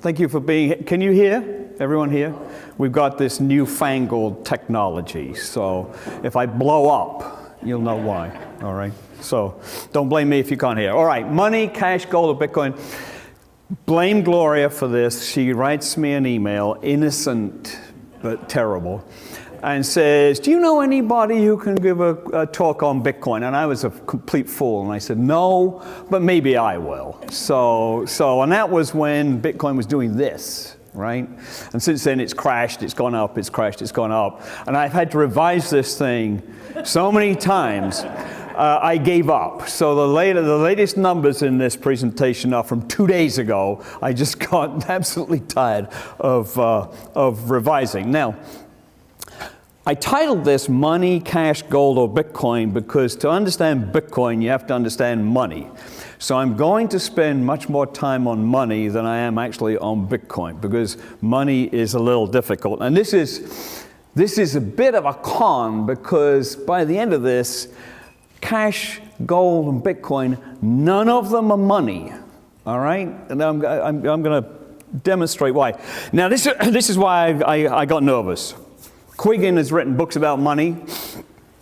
Thank you for being here. Can you hear? Everyone here? We've got this newfangled technology, so if I blow up, you'll know why, all right? So don't blame me if you can't hear. All right, money, cash, gold, or Bitcoin. Blame Gloria for this. She writes me an email, innocent but terrible, and says, do you know anybody who can give a talk on Bitcoin? And I was a complete fool, and I said, no, but maybe I will. And that was when Bitcoin was doing this, right? And since then it's crashed, it's gone up, it's crashed, it's gone up. And I've had to revise this thing so many times, I gave up. So the latest numbers in this presentation are from 2 days ago. I just got absolutely tired of revising. Now, I titled this Money, Cash, Gold, or Bitcoin because to understand Bitcoin, you have to understand money. So I'm going to spend much more time on money than I am actually on Bitcoin because money is a little difficult. And this is a bit of a con because by the end of this, cash, gold, and Bitcoin, none of them are money, all right? And I'm going to demonstrate why. Now, this is why I got nervous. Quiggin has written books about money.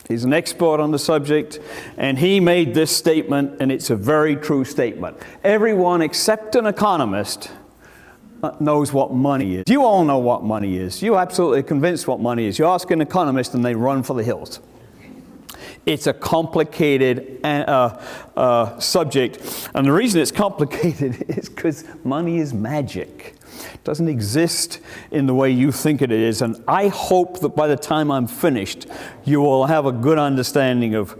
He's an expert on the subject, and he made this statement, and it's a very true statement. Everyone except an economist knows what money is. You all know what money is. You're absolutely convinced what money is. You ask an economist, and they run for the hills. It's a complicated subject, and the reason it's complicated is because money is magic. It doesn't exist in the way you think it is, and I hope that by the time I'm finished, you will have a good understanding of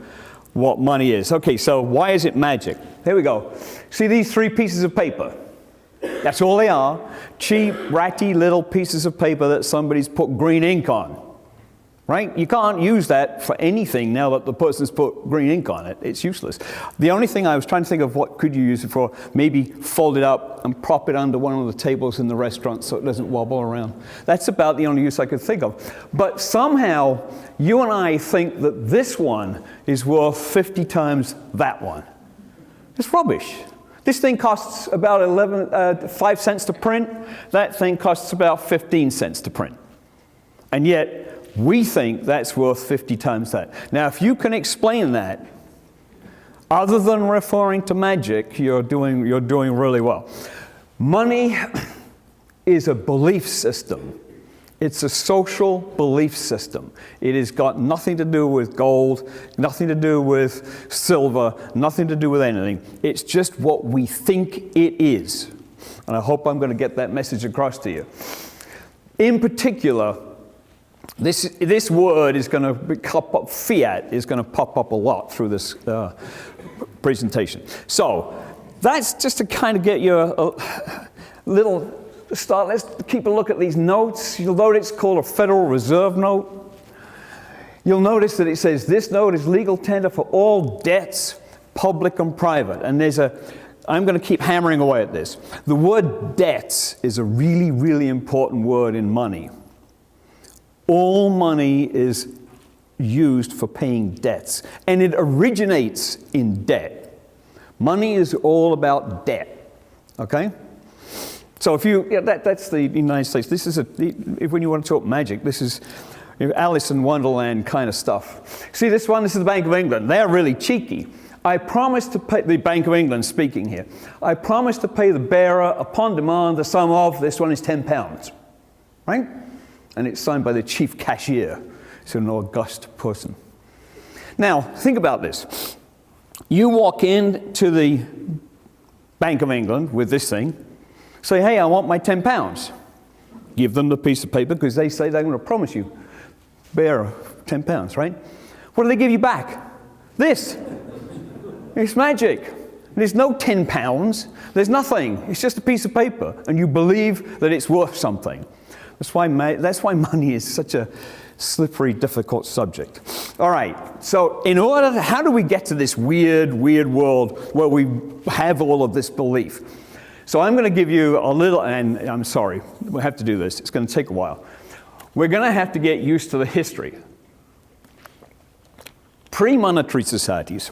what money is. Okay, so why is it magic? Here we go. See these 3 pieces of paper? That's all they are. Cheap, ratty little pieces of paper that somebody's put green ink on. Right? You can't use that for anything now that the person's put green ink on it. It's useless. The only thing I was trying to think of what could you use it for, maybe fold it up and prop it under one of the tables in the restaurant so it doesn't wobble around. That's about the only use I could think of. But somehow, you and I think that this one is worth 50 times that one. It's rubbish. This thing costs about 5 cents to print. That thing costs about 15 cents to print. And yet, we think that's worth 50 times that. Now, if you can explain that, other than referring to magic, you're doing really well. Money is a belief system. It's a social belief system. It has got nothing to do with gold, nothing to do with silver, nothing to do with anything. It's just what we think it is. And I hope I'm going to get that message across to you. In particular, this word is going to pop up, fiat is going to pop up a lot through this presentation. So that's just to kind of get you a little start. Let's keep a look at these notes. You'll notice it's called a Federal Reserve note. You'll notice that it says this note is legal tender for all debts, public and private. And I'm going to keep hammering away at this. The word debts is a really, really important word in money. All money is used for paying debts, and it originates in debt. Money is all about debt, okay? So that's the United States. This is when you want to talk magic, this is Alice in Wonderland kind of stuff. See this one? This is the Bank of England. They're really cheeky. I promise to pay, the Bank of England speaking here, I promise to pay the bearer upon demand the sum of, this one is £10, right? And it's signed by the chief cashier. It's an august person. Now, think about this. You walk into the Bank of England with this thing, say, hey, I want my £10. Give them the piece of paper because they say they're going to promise you bearer £10, right? What do they give you back? This. It's magic. There's no £10. There's nothing. It's just a piece of paper. And you believe that it's worth something. That's why money is such a slippery, difficult subject. All right, so how do we get to this weird world where we have all of this belief? So I'm going to give you a little, and I'm sorry, we have to do this. It's going to take a while. We're going to have to get used to the history. Pre-monetary societies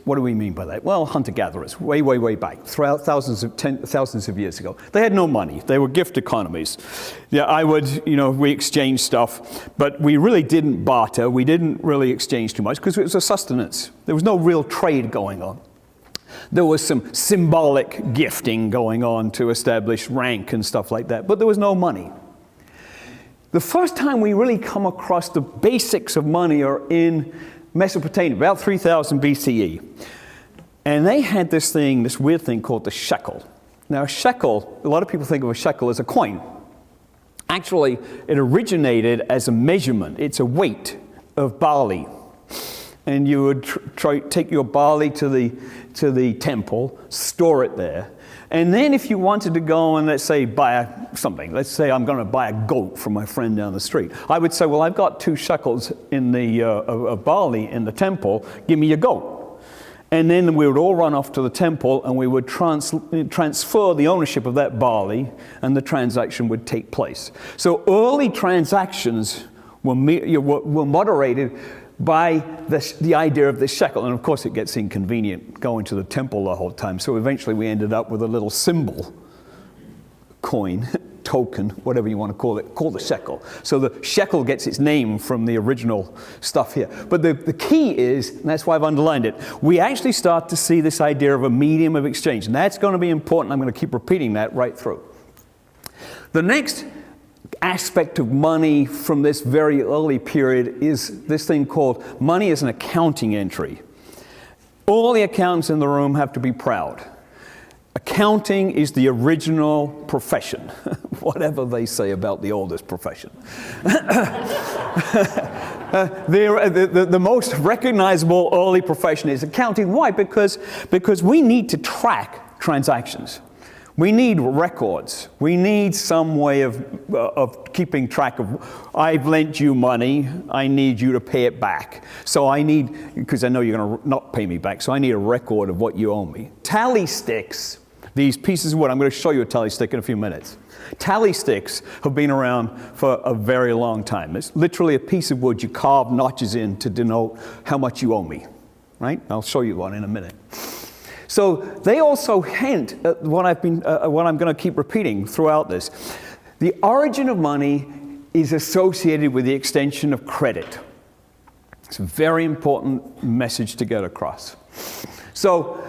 What do we mean by that? Well, hunter-gatherers, way, way, way back, throughout thousands of years ago. They had no money. They were gift economies. Yeah, we exchanged stuff, but we really didn't barter. We didn't really exchange too much because it was a sustenance. There was no real trade going on. There was some symbolic gifting going on to establish rank and stuff like that, but there was no money. The first time we really come across the basics of money are in Mesopotamia, about 3000 BCE. And they had this weird thing called the shekel. Now, a shekel, a lot of people think of a shekel as a coin. Actually, it originated as a measurement. It's a weight of barley. And you would take your barley to the temple, store it there. And then if you wanted to go and, let's say, buy something, let's say I'm going to buy a goat from my friend down the street, I would say, well, I've got 2 shekels in of barley in the temple, give me your goat. And then we would all run off to the temple and we would transfer the ownership of that barley and the transaction would take place. So early transactions were moderated by the idea of the shekel. And of course it gets inconvenient going to the temple the whole time. So eventually we ended up with a little symbol, coin, token, whatever you want to call it, called the shekel. So the shekel gets its name from the original stuff here. But the key is, and that's why I've underlined it, we actually start to see this idea of a medium of exchange. And that's going to be important. I'm going to keep repeating that right through. The next aspect of money from this very early period is this thing called money as an accounting entry. All the accountants in the room have to be proud. Accounting is the original profession, whatever they say about the oldest profession. The most recognizable early profession is accounting. Why? Because we need to track transactions. We need records. We need some way of keeping track of, I've lent you money, I need you to pay it back. So I need, because I know you're going to not pay me back, so I need a record of what you owe me. Tally sticks, these pieces of wood, I'm going to show you a tally stick in a few minutes. Tally sticks have been around for a very long time. It's literally a piece of wood you carve notches in to denote how much you owe me, right? I'll show you one in a minute. So they also hint at what I'm going to keep repeating throughout this. The origin of money is associated with the extension of credit. It's a very important message to get across. So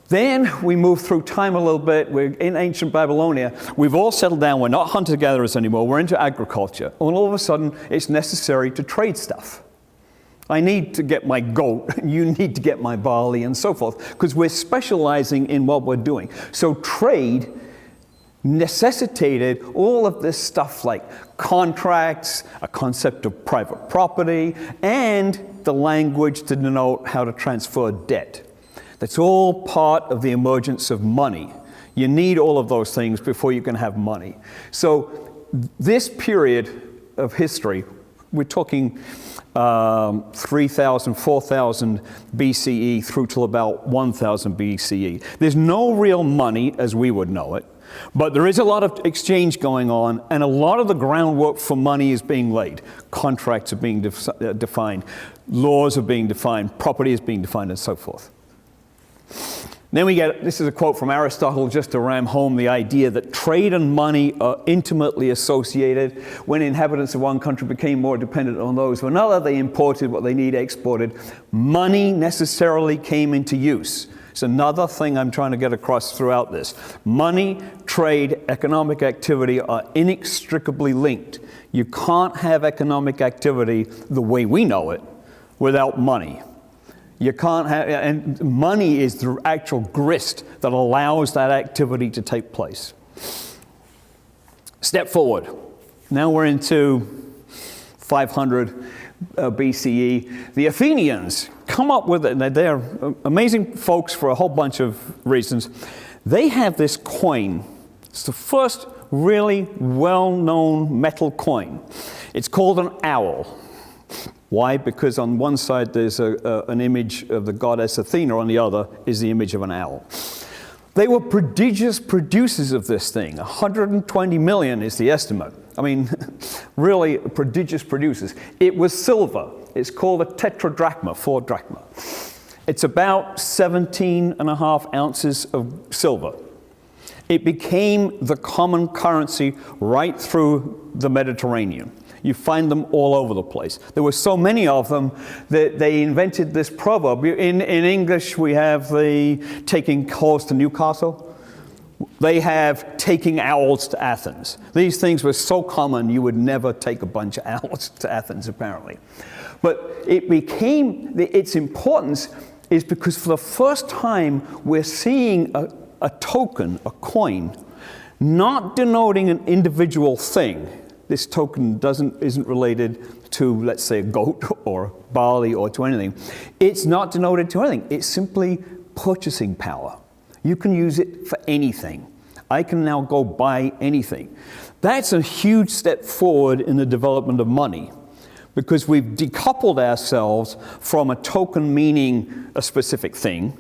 then we move through time a little bit. We're in ancient Babylonia. We've all settled down. We're not hunter-gatherers anymore. We're into agriculture. And all of a sudden, it's necessary to trade stuff. I need to get my goat, you need to get my barley, and so forth, because we're specializing in what we're doing. So trade necessitated all of this stuff like contracts, a concept of private property, and the language to denote how to transfer debt. That's all part of the emergence of money. You need all of those things before you can have money. So this period of history, we're talking 3,000, 4,000 BCE through till about 1,000 BCE. There's no real money as we would know it, but there is a lot of exchange going on, and a lot of the groundwork for money is being laid. Contracts are being defined, laws are being defined, property is being defined, and so forth. Then we get, this is a quote from Aristotle just to ram home the idea that trade and money are intimately associated. When inhabitants of one country became more dependent on those of another, they imported what they need, exported. Money necessarily came into use. It's another thing I'm trying to get across throughout this. Money, trade, economic activity are inextricably linked. You can't have economic activity the way we know it without money. You can't have, and money is the actual grist that allows that activity to take place. Step forward. Now we're into 500 BCE. The Athenians come up with it. They're amazing folks for a whole bunch of reasons. They have this coin. It's the first really well-known metal coin. It's called an owl. Why? Because on one side there's an image of the goddess Athena, on the other is the image of an owl. They were prodigious producers of this thing. 120 million is the estimate. I mean, really prodigious producers. It was silver. It's called a tetradrachma, 4 drachma. It's about 17.5 ounces of silver. It became the common currency right through the Mediterranean. You find them all over the place. There were so many of them that they invented this proverb. In English, we have the taking coals to Newcastle. They have taking owls to Athens. These things were so common, you would never take a bunch of owls to Athens, apparently. But it became, its importance is because for the first time, we're seeing a token, a coin, not denoting an individual thing. This token isn't related to, let's say, a goat or barley or to anything. It's not denoted to anything. It's simply purchasing power. You can use it for anything. I can now go buy anything. That's a huge step forward in the development of money, because we've decoupled ourselves from a token meaning a specific thing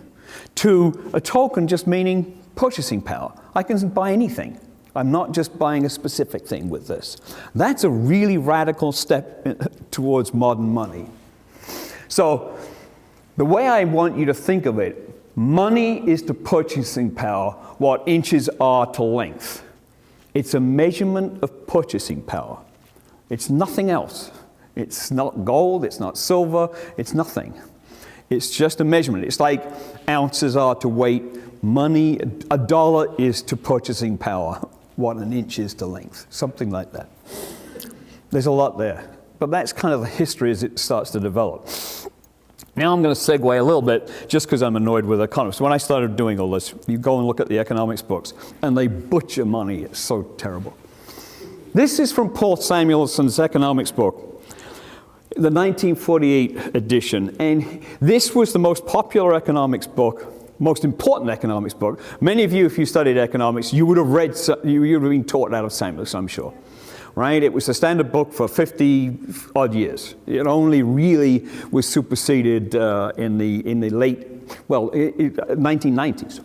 to a token just meaning purchasing power. I can buy anything. I'm not just buying a specific thing with this. That's a really radical step towards modern money. So the way I want you to think of it, money is to purchasing power what inches are to length. It's a measurement of purchasing power. It's nothing else. It's not gold, it's not silver, it's nothing. It's just a measurement. It's like ounces are to weight. Money, $1 is to purchasing power what an inch is to length. Something like that. There's a lot there. But that's kind of the history as it starts to develop. Now I'm going to segue a little bit, just because I'm annoyed with economists. When I started doing all this, you go and look at the economics books, and they butcher money. It's so terrible. This is from Paul Samuelson's economics book, the 1948 edition. And this was the most popular economics book, most important economics book. Many of you, if you studied economics, you would have read, you would have been taught out of Samuelson, I'm sure. Right? It was a standard book for 50-odd years. It only really was superseded in the late, 1990s.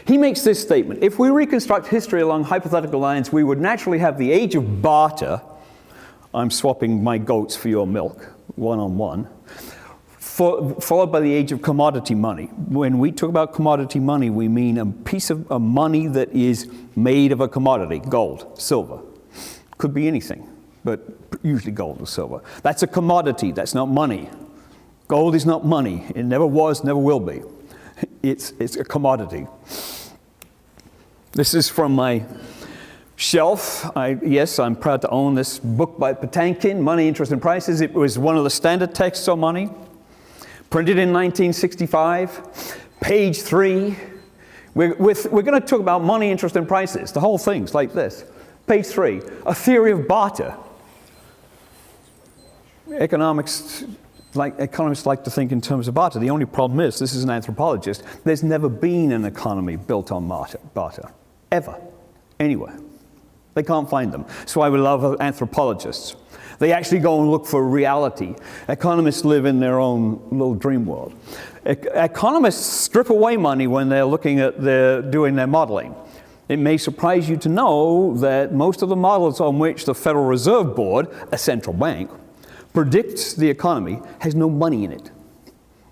He makes this statement: if we reconstruct history along hypothetical lines, we would naturally have the age of barter. I'm swapping my goats for your milk, one-on-one. Followed by the age of commodity money. When we talk about commodity money, we mean a piece of money that is made of a commodity, gold, silver. Could be anything, but usually gold or silver. That's a commodity, that's not money. Gold is not money. It never was, never will be. It's a commodity. This is from my shelf. Yes, I'm proud to own this book by Patinkin, Money, Interest, and Prices. It was one of the standard texts on money. Printed in 1965, page 3. We're going to talk about money, interest, and prices. The whole thing's like this. Page 3, a theory of barter. Economists like to think in terms of barter. The only problem is, this is an anthropologist, there's never been an economy built on barter. Ever. Anywhere. They can't find them. That's why we love anthropologists. They actually go and look for reality. Economists live in their own little dream world. Economists strip away money when they're looking at doing their modeling. It may surprise you to know that most of the models on which the Federal Reserve Board, a central bank, predicts the economy has no money in it.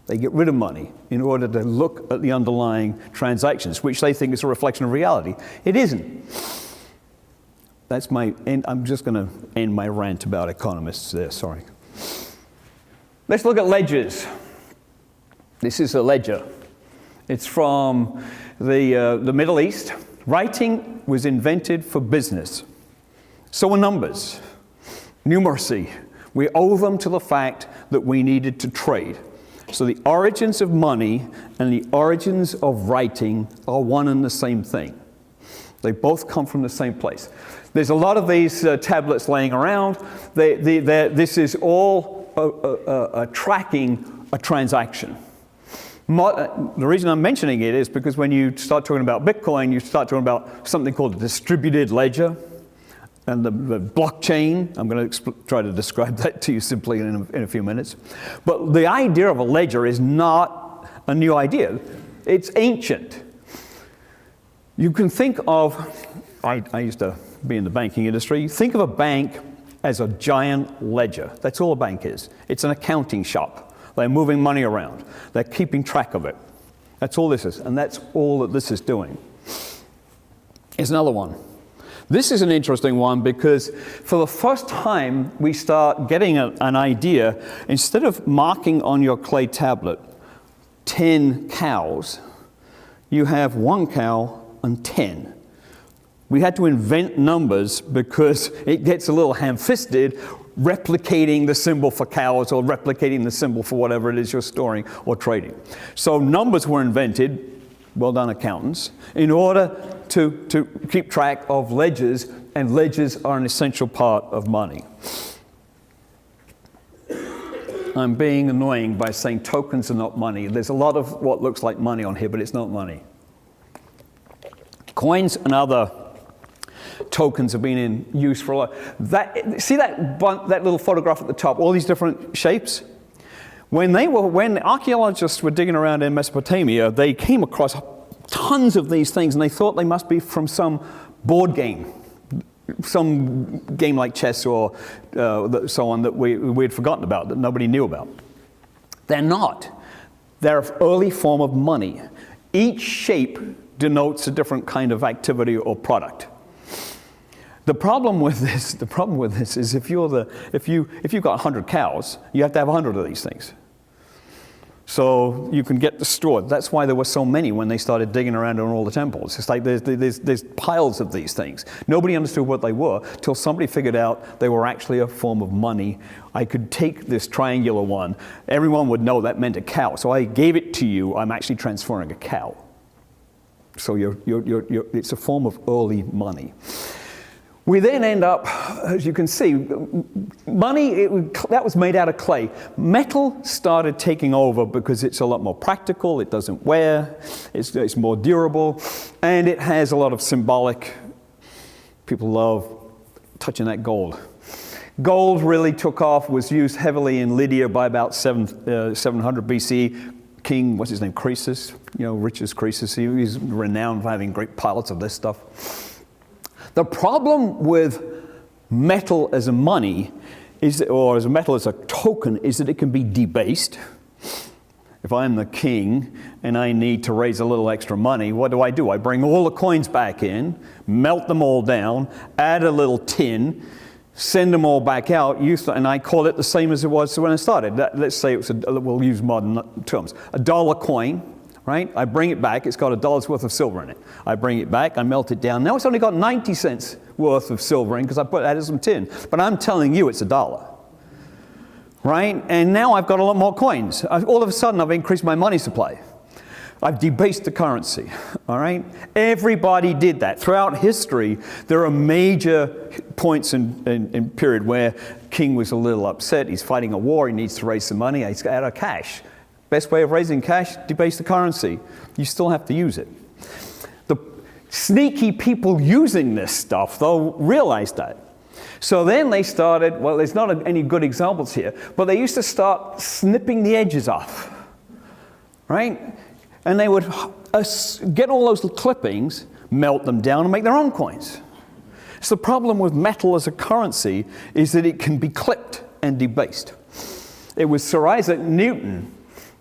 They get rid of money in order to look at the underlying transactions, which they think is a reflection of reality. It isn't. That's I'm just going to end my rant about economists there, sorry. Let's look at ledgers. This is a ledger. It's from the Middle East. Writing was invented for business. So were numbers, numeracy. We owe them to the fact that we needed to trade. So the origins of money and the origins of writing are one and the same thing. They both come from the same place. There's a lot of these tablets laying around. This is all tracking a transaction. The reason I'm mentioning it is because when you start talking about Bitcoin, you start talking about something called a distributed ledger and the blockchain. I'm going to try to describe that to you simply in a few minutes. But the idea of a ledger is not a new idea. It's ancient. You can think of, I used to be in the banking industry, think of a bank as a giant ledger. That's all a bank is. It's an accounting shop They're moving money around. They're keeping track of it. That's all this is, and that's all that this is doing. Here's another one. This is an interesting one because for the first time we start getting an idea. Instead of marking on your clay tablet 10 cows, you have 1 cow and 10. We had to invent numbers because it gets a little ham-fisted replicating the symbol for cows or replicating the symbol for whatever it is you're storing or trading. So numbers were invented, well done accountants, in order to keep track of ledgers, and ledgers are an essential part of money. I'm being annoying by saying tokens are not money. There's a lot of what looks like money on here, but it's not money. Coins and other tokens have been in use for a lot. See that little photograph at the top, all these different shapes? When archaeologists were digging around in Mesopotamia, they came across tons of these things, and they thought they must be from some board game, some game like chess or so on that we had forgotten about, that nobody knew about. They're not. They're an early form of money. Each shape denotes a different kind of activity or product. The problem with this is if you've got 100 cows, you have to have 100 of these things. So you can get destroyed. That's why there were so many when they started digging around in all the temples. It's like there's piles of these things. Nobody understood what they were till somebody figured out they were actually a form of money. I could take this triangular one. Everyone would know that meant a cow. So I gave it to you. I'm actually transferring a cow. So it's a form of early money. We then end up, as you can see, money, that was made out of clay. Metal started taking over because it's a lot more practical, it doesn't wear, it's more durable, and it has a lot of symbolic. People love touching that gold. Gold really took off, was used heavily in Lydia by about 700 BC. King, what's his name, Croesus, richest Croesus, he's renowned for having great pilots of this stuff. The problem with metal as a money, or as a metal as a token, is that it can be debased. If I'm the king and I need to raise a little extra money, what do? I bring all the coins back in, melt them all down, add a little tin, send them all back out, and I call it the same as it was when I started. Let's say we'll use modern terms, a dollar coin. Right? I bring it back, it's got $1 worth of silver in it. I bring it back, I melt it down. Now it's only got 90 cents worth of silver in because I added some tin. But I'm telling you it's $1. Right? And now I've got a lot more coins. All of a sudden I've increased my money supply. I've debased the currency. All right? Everybody did that. Throughout history, there are major points in period where king was a little upset. He's fighting a war, he needs to raise some money, he's out of cash. Best way of raising cash, debase the currency. You still have to use it. The sneaky people using this stuff, though, realized that. So then they started, well, there's not any good examples here, but they used to start snipping the edges off, right? And they would get all those clippings, melt them down, and make their own coins. So the problem with metal as a currency is that it can be clipped and debased. It was Sir Isaac Newton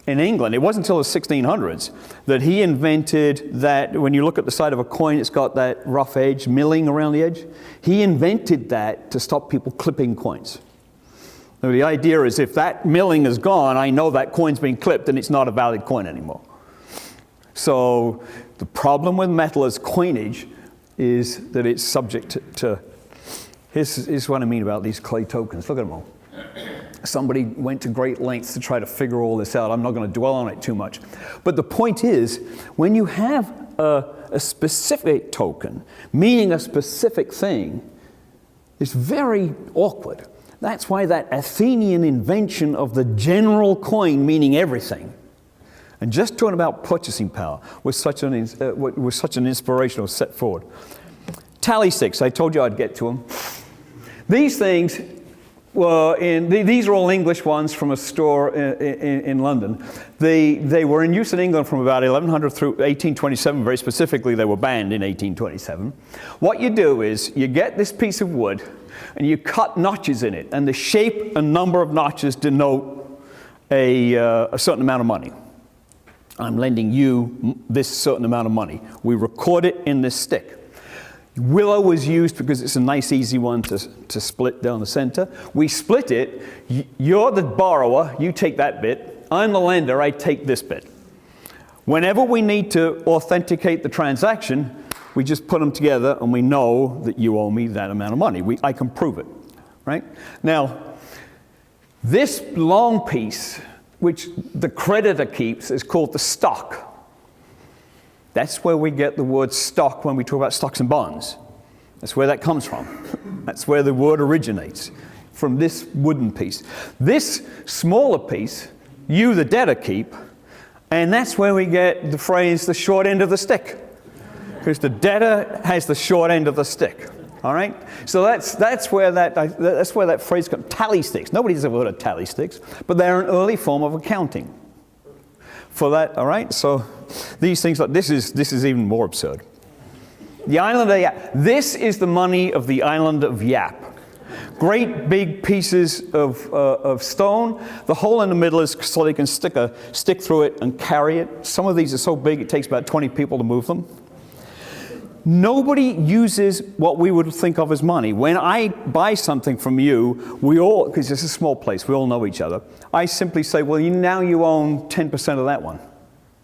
in England, it wasn't until the 1600s that he invented that when you look at the side of a coin, it's got that rough edge, milling around the edge. He invented that to stop people clipping coins. Now, the idea is if that milling is gone, I know that coin's been clipped and it's not a valid coin anymore. So the problem with metal as coinage is that it's subject to here's what I mean about these clay tokens. Look at them all. Somebody went to great lengths to try to figure all this out. I'm not going to dwell on it too much. But the point is, when you have a specific token, meaning a specific thing, it's very awkward. That's why that Athenian invention of the general coin meaning everything, and just talking about purchasing power, was such an inspirational step forward. Tally sticks, I told you I'd get to them. These things, these are all English ones from a store in London. They were in use in England from about 1100 through 1827. Very specifically, they were banned in 1827. What you do is you get this piece of wood and you cut notches in it, and the shape and number of notches denote a certain amount of money. I'm lending you this certain amount of money. We record it in this stick. Willow was used because it's a nice, easy one to split down the center. We split it. You're the borrower. You take that bit. I'm the lender. I take this bit. Whenever we need to authenticate the transaction, we just put them together, and we know that you owe me that amount of money. I can prove it, right? Now, this long piece, which the creditor keeps, is called the stock. That's where we get the word stock when we talk about stocks and bonds. That's where that comes from. That's where the word originates, from this wooden piece. This smaller piece, you, the debtor, keep, and that's where we get the phrase, the short end of the stick. Because the debtor has the short end of the stick. All right? So that's where that phrase comes. Tally sticks. Nobody's ever heard of tally sticks, but they're an early form of accounting. For that, all right? So these things, like this is even more absurd. The island of Yap. This is the money of the island of Yap. Great big pieces of stone. The hole in the middle is so they can stick through it and carry it. Some of these are so big it takes about 20 people to move them. Nobody uses what we would think of as money. When I buy something from you, we all, because it's a small place, we all know each other, I simply say, well, now you own 10% of that one.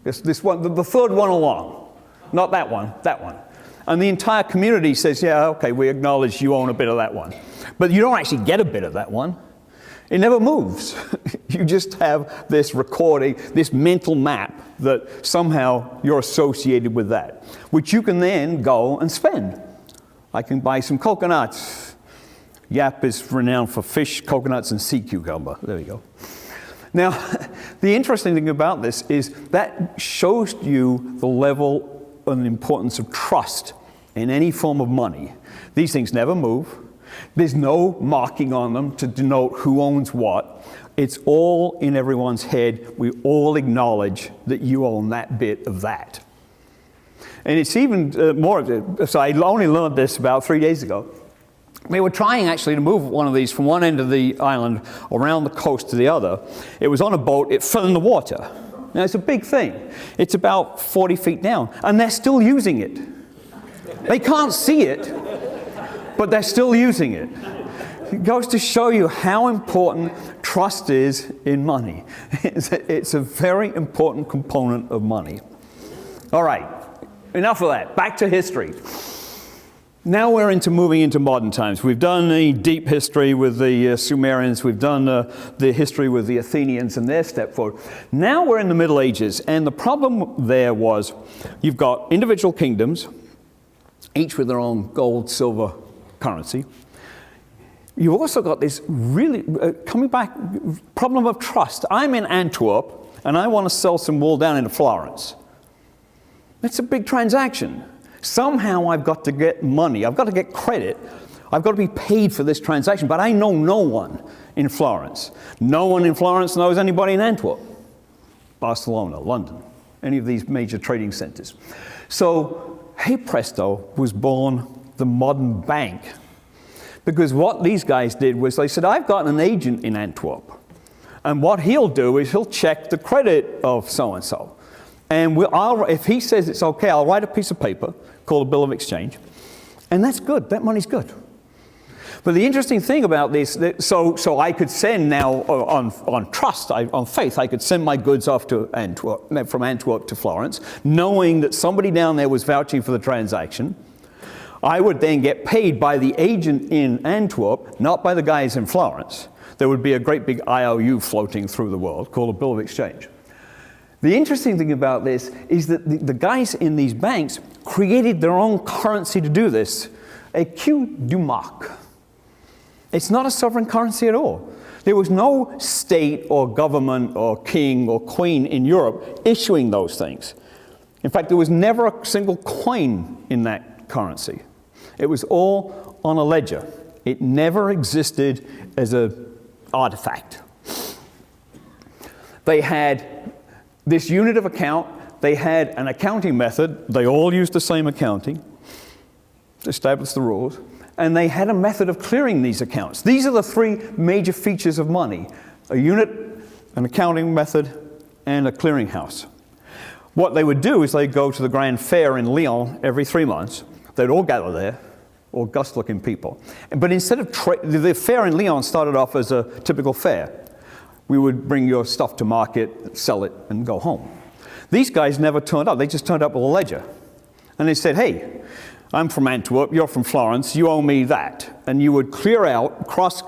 This one, the third one along. Not that one, that one. And the entire community says, yeah, okay, we acknowledge you own a bit of that one. But you don't actually get a bit of that one. It never moves. You just have this recording, this mental map that somehow you're associated with that, which you can then go and spend. I can buy some coconuts. Yap is renowned for fish, coconuts, and sea cucumber. There we go. Now, the interesting thing about this is that shows you the level and importance of trust in any form of money. These things never move. There's no marking on them to denote who owns what. It's all in everyone's head. We all acknowledge that you own that bit of that. And it's even more, so I only learned this about 3 days ago. We were trying actually to move one of these from one end of the island around the coast to the other. It was on a boat, it fell in the water. Now it's a big thing. It's about 40 feet down, and they're still using it. They can't see it, but they're still using it. It goes to show you how important trust is in money. It's a very important component of money. All right, enough of that. Back to history. Now we're moving into modern times. We've done the deep history with the Sumerians. We've done the history with the Athenians and their step forward. Now we're in the Middle Ages, and the problem there was you've got individual kingdoms, each with their own gold, silver currency. You've also got this really, coming back, problem of trust. I'm in Antwerp, and I want to sell some wool down into Florence. That's a big transaction. Somehow I've got to get money. I've got to get credit. I've got to be paid for this transaction, but I know no one in Florence. No one in Florence knows anybody in Antwerp, Barcelona, London, any of these major trading centers. So, hey presto, was born the modern bank. Because what these guys did was they said, I've got an agent in Antwerp. And what he'll do is he'll check the credit of so-and-so. And if he says it's okay, I'll write a piece of paper called a bill of exchange. And that's good. That money's good. But the interesting thing about this, so I could send now on trust, on faith, I could send my goods off to Antwerp, from Antwerp to Florence, knowing that somebody down there was vouching for the transaction. I would then get paid by the agent in Antwerp, not by the guys in Florence. There would be a great big IOU floating through the world called a bill of exchange. The interesting thing about this is that the guys in these banks created their own currency to do this, a Q du mark. It's not a sovereign currency at all. There was no state or government or king or queen in Europe issuing those things. In fact, there was never a single coin in that currency. It was all on a ledger. It never existed as an artifact. They had this unit of account. They had an accounting method. They all used the same accounting, established the rules, and they had a method of clearing these accounts. These are the three major features of money: a unit, an accounting method, and a clearinghouse. What they would do is they'd go to the Grand Fair in Lyon every 3 months. They'd all gather there, august-looking people. But instead of the fair in Lyon started off as a typical fair. We would bring your stuff to market, sell it, and go home. These guys never turned up. They just turned up with a ledger. And they said, hey, I'm from Antwerp, you're from Florence, you owe me that. And you would clear out, cross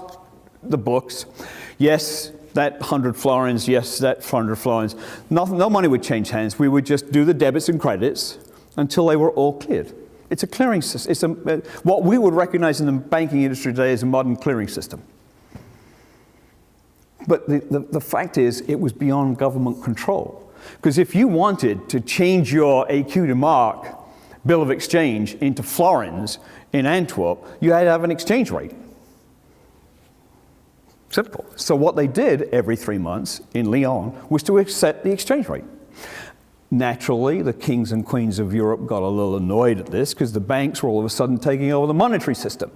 the books, yes, that 100 florins, yes, that 100 florins. No money would change hands. We would just do the debits and credits until they were all cleared. It's a clearing system. It's what we would recognize in the banking industry today as a modern clearing system. But the fact is, it was beyond government control. Because if you wanted to change your écu de marque bill of exchange into florins in Antwerp, you had to have an exchange rate. Simple. So what they did every 3 months in Lyon was to set the exchange rate. Naturally, the kings and queens of Europe got a little annoyed at this because the banks were all of a sudden taking over the monetary system.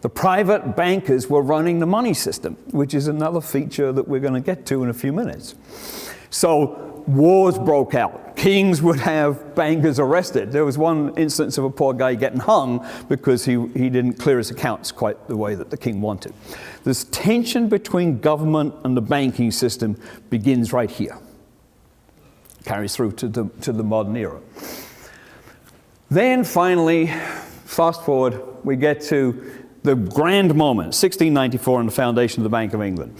The private bankers were running the money system, which is another feature that we're going to get to in a few minutes. So wars broke out. Kings would have bankers arrested. There was one instance of a poor guy getting hung because he didn't clear his accounts quite the way that the king wanted. This tension between government and the banking system begins right here. Carries through to the modern era. Then finally, fast forward, we get to the grand moment, 1694, and the foundation of the Bank of England.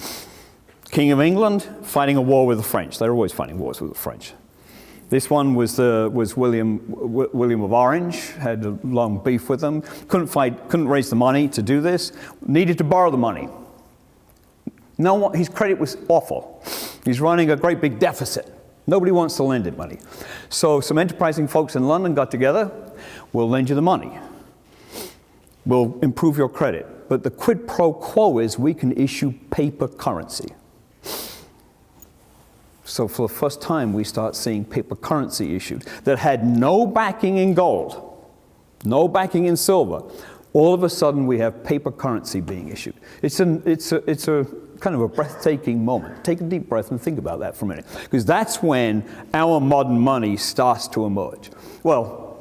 King of England fighting a war with the French. They're always fighting wars with the French. This one was William of Orange, had a long beef with them. Couldn't raise the money to do this. Needed to borrow the money. No, his credit was awful. He's running a great big deficit. Nobody wants to lend him money. So some enterprising folks in London got together. We'll lend you the money. We'll improve your credit. But the quid pro quo is we can issue paper currency. So for the first time, we start seeing paper currency issued that had no backing in gold, no backing in silver. All of a sudden, we have paper currency being issued. It's a kind of a breathtaking moment. Take a deep breath and think about that for a minute, because that's when our modern money starts to emerge. Well,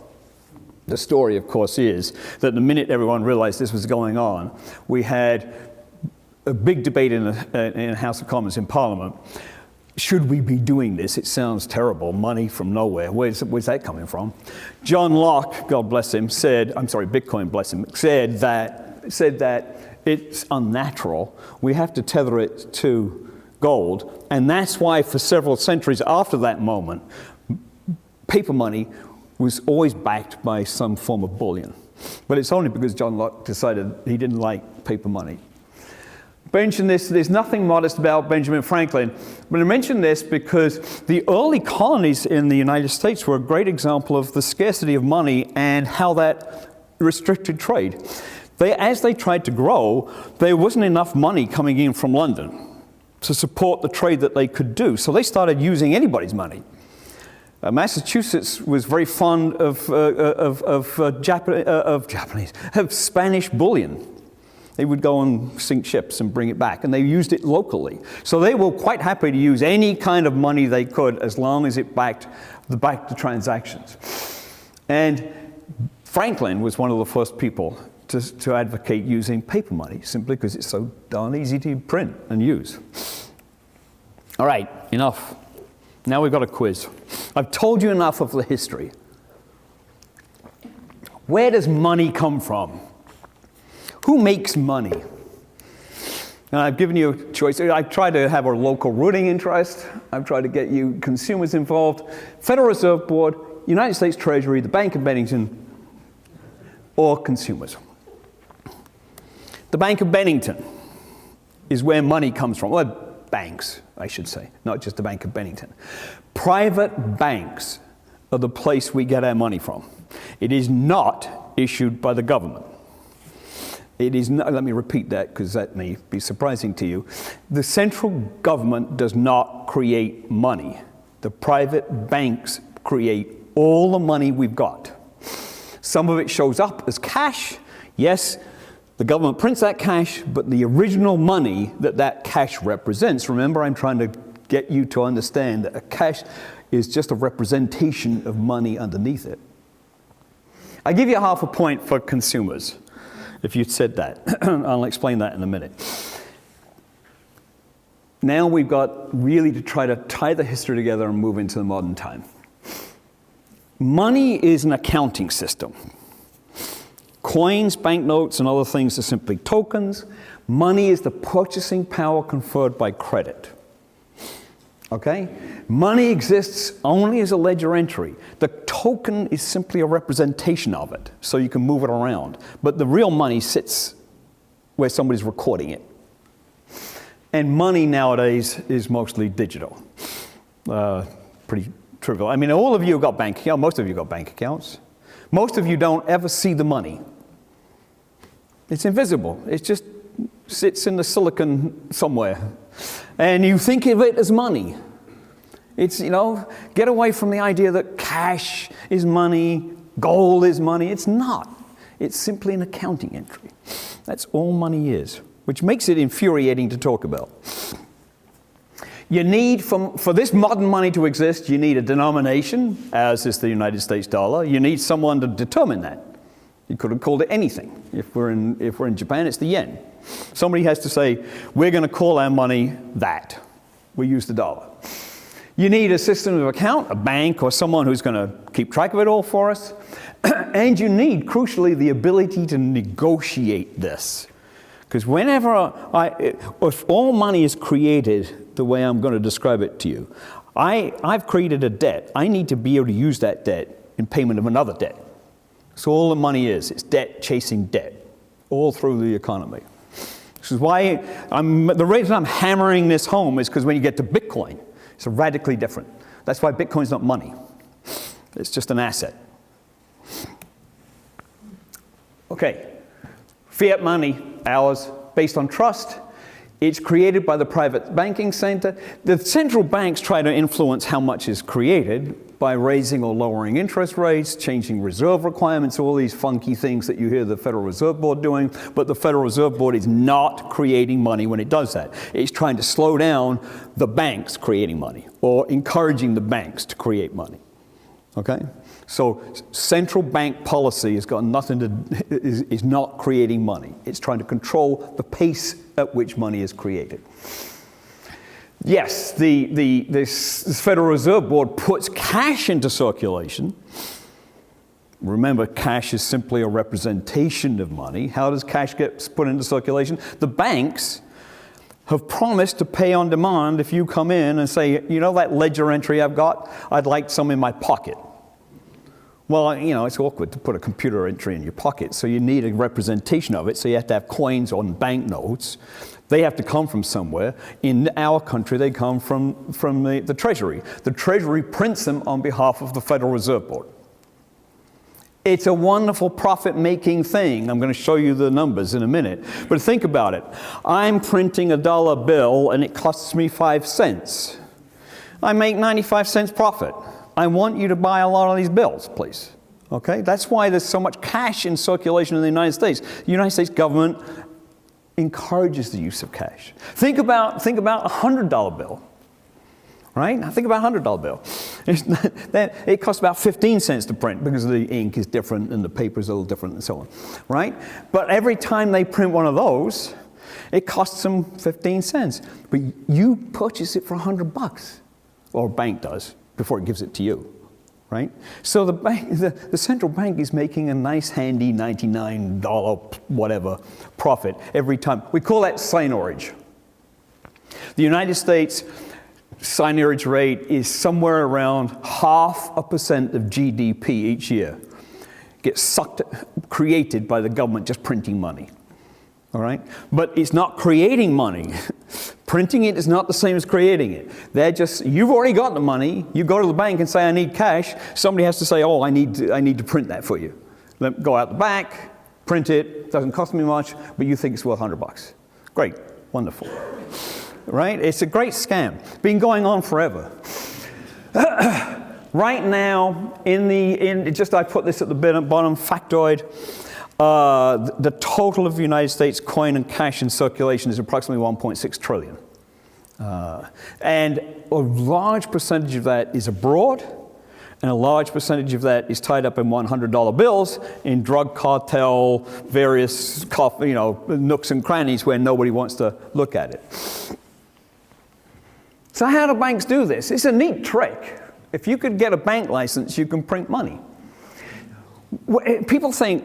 the story, of course, is that the minute everyone realized this was going on, we had a big debate in the House of Commons in Parliament. Should we be doing this? It sounds terrible. Money from nowhere. Where's that coming from? John Locke, God bless him, Bitcoin bless him, said that it's unnatural. We have to tether it to gold. And that's why for several centuries after that moment, paper money was always backed by some form of bullion. But it's only because John Locke decided he didn't like paper money. Mention this, there's nothing modest about Benjamin Franklin, but I mention this because the early colonies in the United States were a great example of the scarcity of money and how that restricted trade. As they tried to grow, there wasn't enough money coming in from London to support the trade that they could do, so they started using anybody's money. Massachusetts was very fond of Spanish bullion. They would go and sink ships and bring it back, and they used it locally. So they were quite happy to use any kind of money they could as long as it backed the transactions. And Franklin was one of the first people to advocate using paper money, simply because it's so darn easy to print and use. All right, enough. Now we've got a quiz. I've told you enough of the history. Where does money come from? Who makes money? And I've given you a choice. I've tried to have a local rooting interest. I've tried to get you consumers involved. Federal Reserve Board, United States Treasury, the Bank of Bennington, or consumers. The Bank of Bennington is where money comes from. Well, banks, I should say, not just the Bank of Bennington. Private banks are the place we get our money from. It is not issued by the government. It is not, let me repeat that because that may be surprising to you. The central government does not create money. The private banks create all the money we've got. Some of it shows up as cash. Yes, The government prints that cash, but the original money that cash represents, remember, I'm trying to get you to understand that a cash is just a representation of money underneath it. I give you half a point for consumers, if you'd said that. I'll explain that in a minute. Now we've got really to try to tie the history together and move into the modern time. Money is an accounting system. Coins, banknotes, and other things are simply tokens. Money is the purchasing power conferred by credit. Okay? Money exists only as a ledger entry. The token is simply a representation of it, so you can move it around. But the real money sits where somebody's recording it. And money nowadays is mostly digital. Pretty trivial. I mean, all of you have got bank accounts. Most of you got bank accounts. Most of you don't ever see the money. It's invisible. It just sits in the silicon somewhere. And you think of it as money. It's, get away from the idea that cash is money, gold is money. It's not. It's simply an accounting entry. That's all money is, which makes it infuriating to talk about. You need, for this modern money to exist, you need a denomination, as is the United States dollar. You need someone to determine that. You could have called it anything. If we're in Japan, it's the yen. Somebody has to say, we're going to call our money that. We use the dollar. You need a system of account, a bank, or someone who's going to keep track of it all for us. And you need, crucially, the ability to negotiate this. Because if all money is created the way I'm going to describe it to you, I've created a debt. I need to be able to use that debt in payment of another debt. So all the money is, it's debt chasing debt, all through the economy. This is why the reason I'm hammering this home is because when you get to Bitcoin, it's radically different. That's why Bitcoin's not money. It's just an asset. Okay, fiat money, ours, based on trust. It's created by the private banking center. The central banks try to influence how much is created by raising or lowering interest rates, changing reserve requirements, all these funky things that you hear the Federal Reserve Board doing. But the Federal Reserve Board is not creating money when it does that. It's trying to slow down the banks creating money or encouraging the banks to create money. Okay? So central bank policy has got nothing to, is not creating money. It's trying to control the pace at which money is created. Yes, this Federal Reserve Board puts cash into circulation. Remember, cash is simply a representation of money. How does cash get put into circulation? The banks have promised to pay on demand if you come in and say, that ledger entry I've got, I'd like some in my pocket. Well, it's awkward to put a computer entry in your pocket, so you need a representation of it, so you have to have coins on banknotes. They have to come from somewhere. In our country, they come from the Treasury. The Treasury prints them on behalf of the Federal Reserve Board. It's a wonderful profit-making thing. I'm going to show you the numbers in a minute. But think about it. I'm printing a dollar bill, and it costs me 5 cents. I make 95 cents profit. I want you to buy a lot of these bills, please. Okay? That's why there's so much cash in circulation in the United States. The United States government encourages the use of cash. Think about a $100 bill, right? Now think about a $100 bill. It costs about 15 cents to print because the ink is different and the paper is a little different and so on, right? But every time they print one of those, it costs them 15 cents. But you purchase it for $100, or a bank does, before it gives it to you, right? So the central bank is making a nice, handy $99 whatever profit every time. We call that signorage. The United States signorage rate is somewhere around 0.5% of GDP each year. Gets created by the government just printing money. All right? But it's not creating money. Printing it is not the same as creating it. You've already got the money. You go to the bank and say, I need cash. Somebody has to say, oh, I need to print that for you. Go out the back, print it. Doesn't cost me much, but you think it's worth $100. Great. Wonderful. Right? It's a great scam. Been going on forever. Right now, I put this at the bottom, factoid. The total of the United States coin and cash in circulation is approximately 1.6 trillion. And a large percentage of that is abroad, and a large percentage of that is tied up in $100 bills in drug cartel, various nooks and crannies where nobody wants to look at it. So how do banks do this? It's a neat trick. If you could get a bank license, you can print money. People think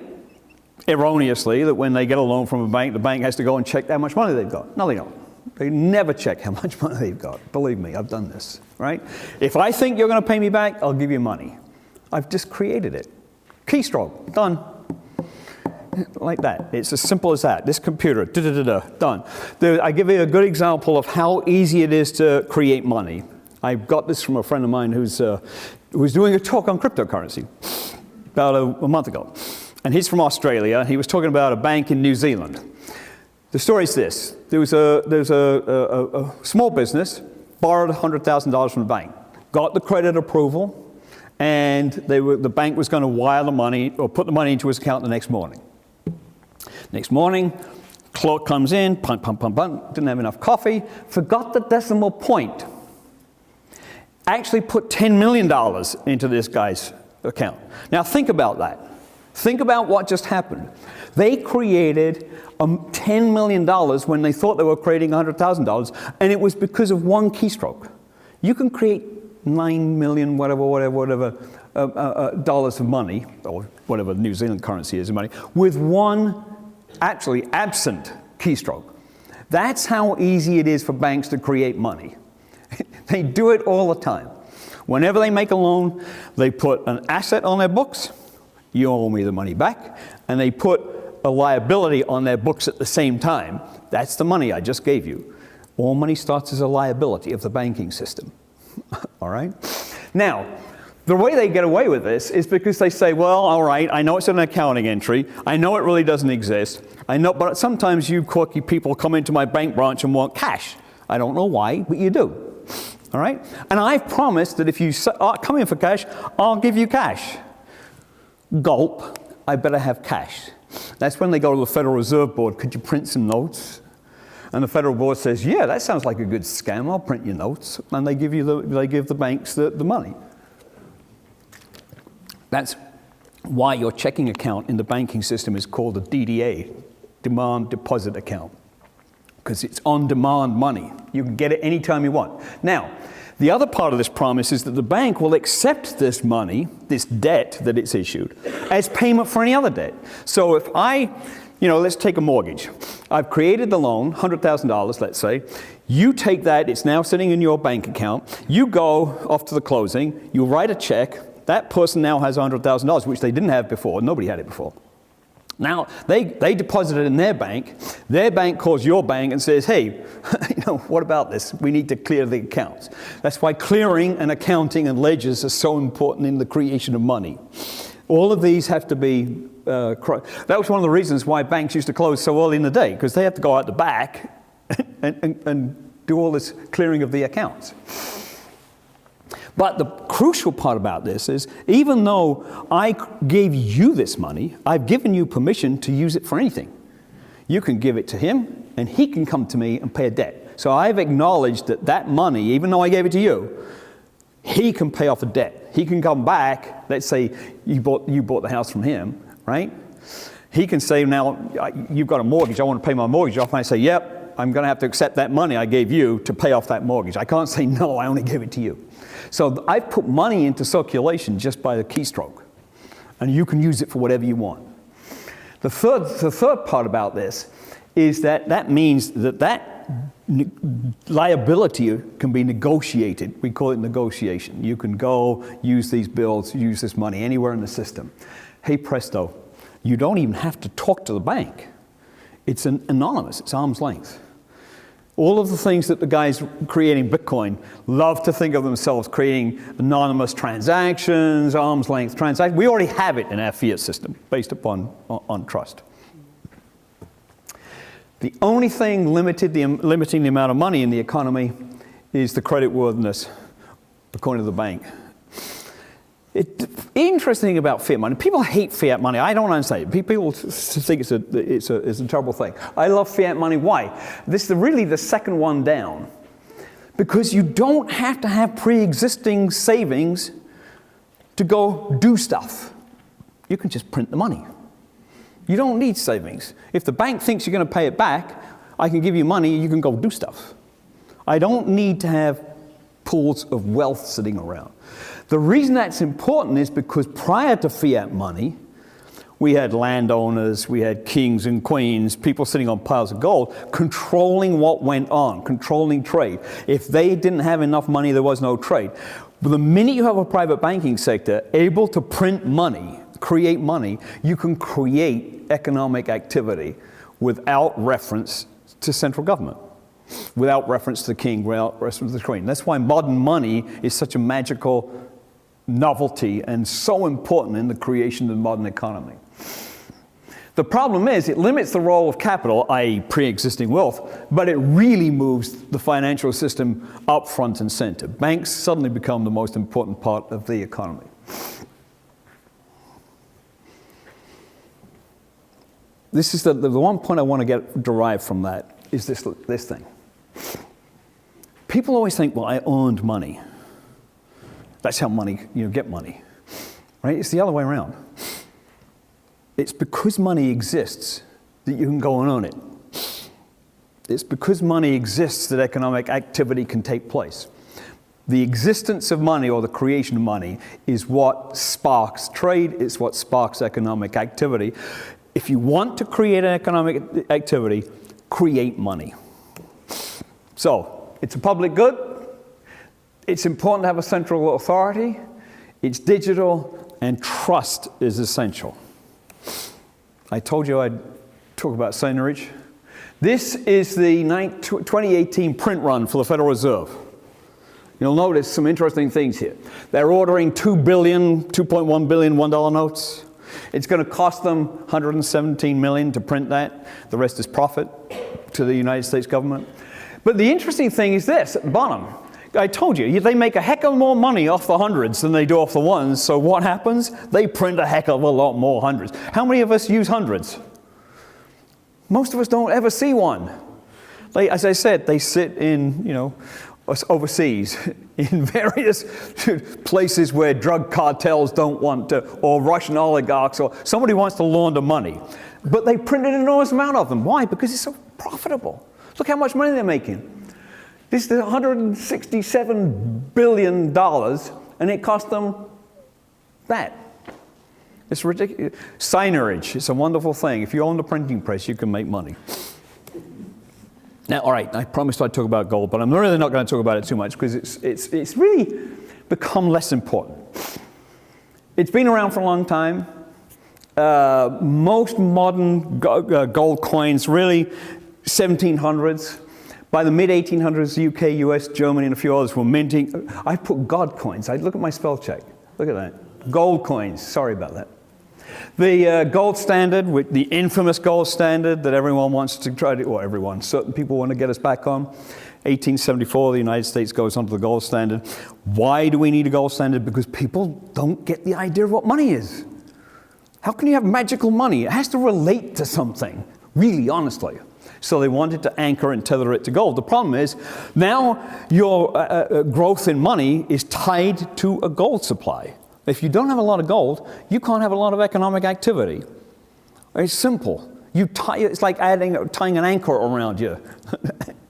erroneously that when they get a loan from a bank, the bank has to go and check how much money they've got. No, they don't. They never check how much money they've got. Believe me, I've done this, right? If I think you're going to pay me back, I'll give you money. I've just created it. Keystroke, done. Like that. It's as simple as that. This computer, done. I give you a good example of how easy it is to create money. I got this from a friend of mine who's doing a talk on cryptocurrency about a month ago. And he's from Australia. He was talking about a bank in New Zealand. The story is this. There's a small business, borrowed $100,000 from the bank, got the credit approval, and the bank was going to wire the money or put the money into his account the next morning. Next morning, clerk comes in, pump, didn't have enough coffee, forgot the decimal point. Actually put $10 million into this guy's account. Now think about that. Think about what just happened. They created $10 million when they thought they were creating $100,000, and it was because of one keystroke. You can create 9 million, whatever dollars of money, or whatever New Zealand currency is of money, with one actually absent keystroke. That's how easy it is for banks to create money. They do it all the time. Whenever they make a loan, they put an asset on their books, you owe me the money back, and they put a liability on their books at the same time. That's the money I just gave you. All money starts as a liability of the banking system. All right? Now, the way they get away with this is because they say, well, all right, I know it's an accounting entry. I know it really doesn't exist. I know, but sometimes you quirky people come into my bank branch and want cash. I don't know why, but you do. All right? And I've promised that if you come in for cash, I'll give you cash. Gulp, I better have cash. That's when they go to the Federal Reserve Board, could you print some notes? And the Federal Board says, yeah, that sounds like a good scam, I'll print your notes. And they give the banks the money. That's why your checking account in the banking system is called a DDA, demand deposit account, because it's on-demand money. You can get it anytime you want. Now, the other part of this promise is that the bank will accept this money, this debt that it's issued, as payment for any other debt. So if let's take a mortgage. I've created the loan, $100,000, let's say. You take that, it's now sitting in your bank account. You go off to the closing, you write a check. That person now has $100,000, which they didn't have before. Nobody had it before. Now, they deposit it in their bank. Their bank calls your bank and says, hey, what about this? We need to clear the accounts. That's why clearing and accounting and ledgers are so important in the creation of money. All of these have to be, that was one of the reasons why banks used to close so early in the day, because they have to go out the back and do all this clearing of the accounts. But the crucial part about this is, even though I gave you this money, I've given you permission to use it for anything. You can give it to him, and he can come to me and pay a debt. So I've acknowledged that money, even though I gave it to you, he can pay off a debt. He can come back, let's say you bought the house from him, right? He can say, now, you've got a mortgage, I want to pay my mortgage off, and I say, yep, I'm going to have to accept that money I gave you to pay off that mortgage. I can't say, no, I only gave it to you. So I put money into circulation just by the keystroke, and you can use it for whatever you want. The third part about this is that means that liability can be negotiated. We call it negotiation. You can go use these bills, use this money anywhere in the system. Hey, presto, you don't even have to talk to the bank. It's anonymous, it's arm's length. All of the things that the guys creating Bitcoin love to think of themselves creating anonymous transactions, arm's length transactions. We already have it in our Fiat system based upon on trust. The only thing limiting the amount of money in the economy is the creditworthiness, according to the bank. Interesting about fiat money. People hate fiat money. I don't understand it. People think it's a terrible thing. I love fiat money. Why? This is really the second one down. Because you don't have to have pre-existing savings to go do stuff. You can just print the money. You don't need savings. If the bank thinks you're going to pay it back, I can give you money, you can go do stuff. I don't need to have pools of wealth sitting around. The reason that's important is because prior to fiat money, we had landowners, we had kings and queens, people sitting on piles of gold, controlling what went on, controlling trade. If they didn't have enough money, there was no trade. But the minute you have a private banking sector able to print money, create money, you can create economic activity without reference to central government, without reference to the king, without reference to the queen. That's why modern money is such a magical novelty and so important in the creation of the modern economy. The problem is it limits the role of capital, i.e. pre-existing wealth, but it really moves the financial system up front and center. Banks suddenly become the most important part of the economy. This is the one point I want to get derived from that is this thing. People always think, well, I earned money. That's how money, get money, right? It's the other way around. It's because money exists that you can go and earn it. It's because money exists that economic activity can take place. The existence of money or the creation of money is what sparks trade, it's what sparks economic activity. If you want to create an economic activity, create money. So, it's a public good. It's important to have a central authority. It's digital, and trust is essential. I told you I'd talk about seigniorage. This is the 2018 print run for the Federal Reserve. You'll notice some interesting things here. They're ordering 2.1 billion $1 notes. It's going to cost them $117 million to print that. The rest is profit to the United States government. But the interesting thing is this, at the bottom. I told you, they make a heck of more money off the hundreds than they do off the ones. So what happens? They print a heck of a lot more hundreds. How many of us use hundreds? Most of us don't ever see one. As I said, they sit in, overseas, in various places where drug cartels don't want to, or Russian oligarchs, or somebody wants to launder money. But they print an enormous amount of them. Why? Because it's so profitable. Look how much money they're making. This is $167 billion, and it cost them that. It's ridiculous. Seigniorage, it's a wonderful thing. If you own the printing press, you can make money. Now, all right, I promised I'd talk about gold, but I'm really not going to talk about it too much because it's really become less important. It's been around for a long time. Most modern gold coins, really 1700s. By the mid-1800s, UK, US, Germany, and a few others were minting. I put God coins. I look at my spell check. Look at that. Gold coins. Sorry about that. The gold standard, the infamous gold standard that everyone wants to try to, or everyone, certain people want to get us back on. 1874, the United States goes onto the gold standard. Why do we need a gold standard? Because people don't get the idea of what money is. How can you have magical money? It has to relate to something, really, honestly. So they wanted to anchor and tether it to gold. The problem is, now your growth in money is tied to a gold supply. If you don't have a lot of gold, you can't have a lot of economic activity. It's simple. It's like tying an anchor around your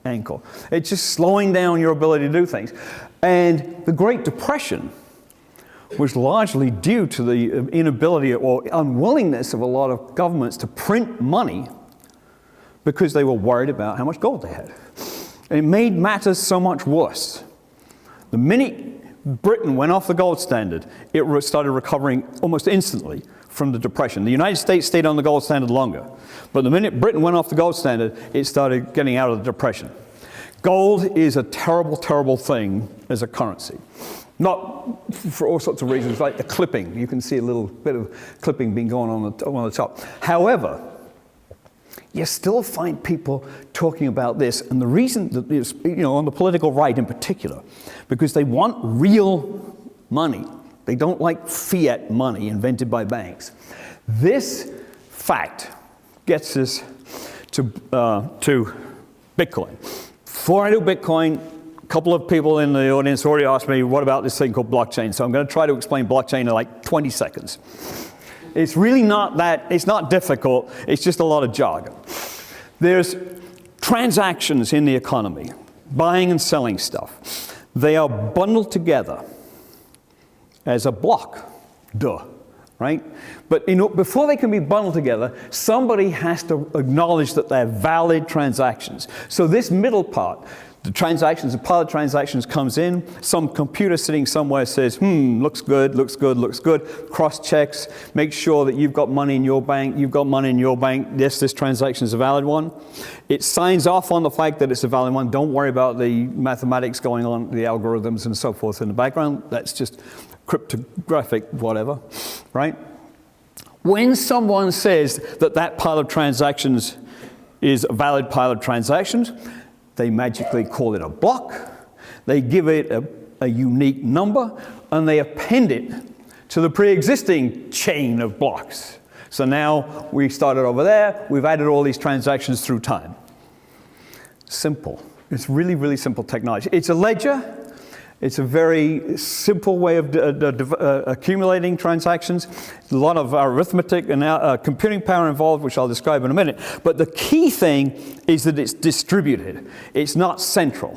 ankle. It's just slowing down your ability to do things. And the Great Depression was largely due to the inability or unwillingness of a lot of governments to print money because they were worried about how much gold they had. And it made matters so much worse. The minute Britain went off the gold standard, it started recovering almost instantly from the Depression. The United States stayed on the gold standard longer. But the minute Britain went off the gold standard, it started getting out of the Depression. Gold is a terrible, terrible thing as a currency. Not for all sorts of reasons, like the clipping. You can see a little bit of clipping being going on the top. However, you still find people talking about this, and the reason that is, on the political right in particular, because they want real money. They don't like fiat money invented by banks. This fact gets us to Bitcoin. Before I do Bitcoin, a couple of people in the audience already asked me, what about this thing called blockchain? So I'm going to try to explain blockchain in like 20 seconds. It's really not that, it's not difficult, it's just a lot of jargon. There's transactions in the economy, buying and selling stuff. They are bundled together as a block, right? But before they can be bundled together, somebody has to acknowledge that they're valid transactions. So this middle part, the transactions, the pile of transactions comes in, some computer sitting somewhere says, looks good, looks good, looks good, cross-checks, make sure that you've got money in your bank, yes, this transaction is a valid one. It signs off on the fact that it's a valid one. Don't worry about the mathematics going on, the algorithms and so forth in the background. That's just cryptographic whatever, right? When someone says that that pile of transactions is a valid pile of transactions, they magically call it a block, they give it a unique number, and they append it to the pre-existing chain of blocks. So now we started over there, we've added all these transactions through time. Simple. It's really, really simple technology. It's a ledger. It's a very simple way of accumulating transactions. A lot of arithmetic and computing power involved, which I'll describe in a minute. But the key thing is that it's distributed. It's not central.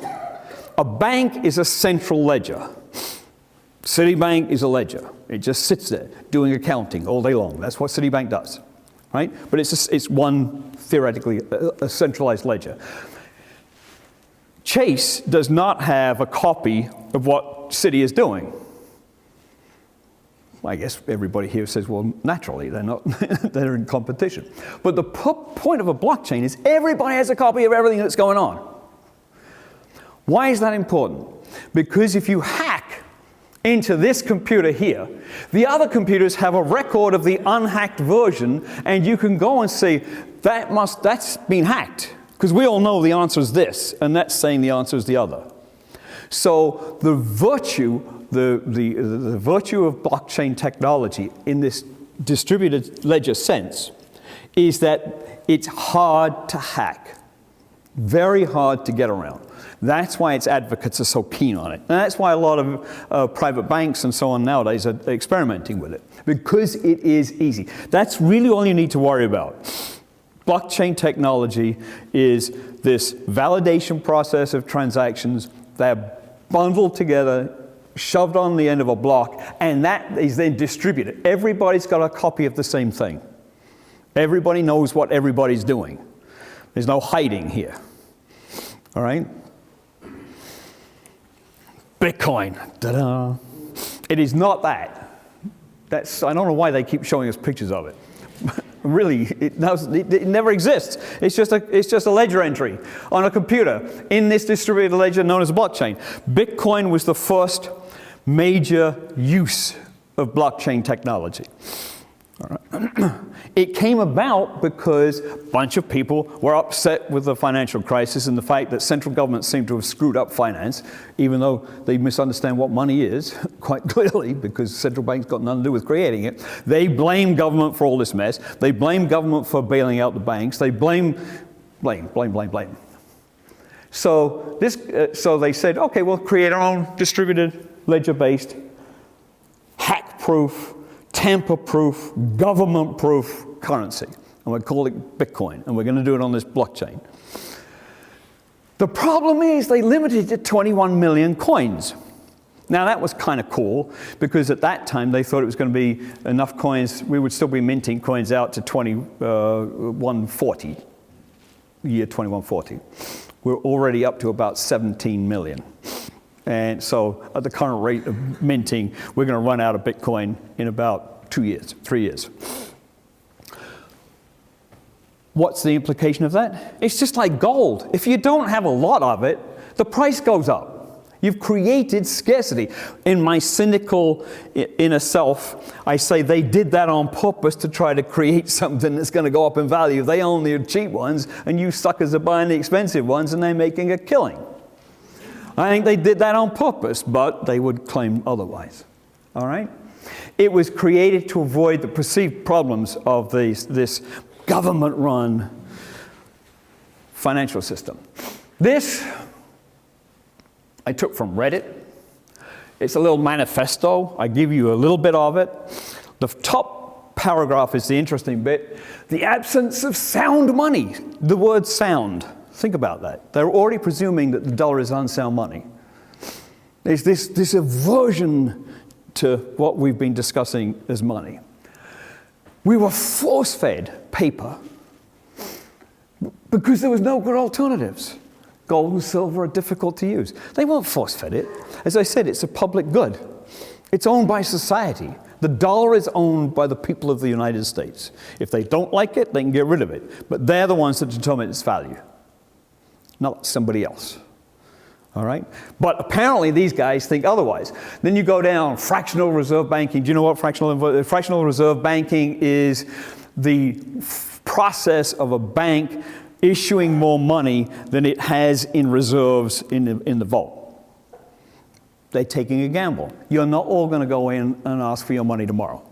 A bank is a central ledger. Citibank is a ledger. It just sits there doing accounting all day long. That's what Citibank does, right? But it's one, theoretically, a centralized ledger. Chase does not have a copy of what Citi is doing. I guess everybody here says, well, naturally, they're not, they're in competition. But the point of a blockchain is everybody has a copy of everything that's going on. Why is that important? Because if you hack into this computer here, the other computers have a record of the unhacked version, and you can go and say, that's been hacked. Because we all know the answer is this, and that's saying the answer is the other. So the virtue of blockchain technology in this distributed ledger sense is that it's hard to hack, very hard to get around. That's why its advocates are so keen on it. And that's why a lot of private banks and so on nowadays are experimenting with it, because it is easy. That's really all you need to worry about. Blockchain technology is this validation process of transactions. They're bundled together, shoved on the end of a block, and that is then distributed. Everybody's got a copy of the same thing. Everybody knows what everybody's doing. There's no hiding here. All right? Bitcoin. Ta-da. It is not that. I don't know why they keep showing us pictures of it. Really, it never exists. It's just a ledger entry on a computer in this distributed ledger known as a blockchain. Bitcoin was the first major use of blockchain technology. All right. It came about because a bunch of people were upset with the financial crisis and the fact that central governments seem to have screwed up finance, even though they misunderstand what money is, quite clearly, because central banks got nothing to do with creating it. They blame government for all this mess. They blame government for bailing out the banks. They blame. So they said, okay, we'll create our own distributed ledger-based, hack-proof, tamper-proof, government-proof currency. And we're calling it Bitcoin, and we're going to do it on this blockchain. The problem is they limited it to 21 million coins. Now that was kind of cool, because at that time they thought it was going to be enough coins, we would still be minting coins out to 2140, year 2140. We're already up to about 17 million. And so at the current rate of minting, we're going to run out of Bitcoin in about 3 years. What's the implication of that? It's just like gold. If you don't have a lot of it, the price goes up. You've created scarcity. In my cynical inner self, I say they did that on purpose to try to create something that's going to go up in value. They own the cheap ones, and you suckers are buying the expensive ones, and they're making a killing. I think they did that on purpose, but they would claim otherwise. all right? It was created to avoid the perceived problems of this government-run financial system. This I took from Reddit. It's a little manifesto. I give you a little bit of it. The top paragraph is the interesting bit. The absence of sound money. The word sound. Think about that. They're already presuming that the dollar is unsound money. There's this aversion to what we've been discussing as money. We were force-fed paper because there was no good alternatives. Gold and silver are difficult to use. They weren't force-fed it. As I said, it's a public good. It's owned by society. The dollar is owned by the people of the United States. If they don't like it, they can get rid of it. But they're the ones that determine its value, not somebody else. All right? But apparently these guys think otherwise. Then you go down, fractional reserve banking. Do you know what fractional reserve banking is? The process of a bank issuing more money than it has in reserves in the vault. They're taking a gamble. You're not all going to go in and ask for your money tomorrow.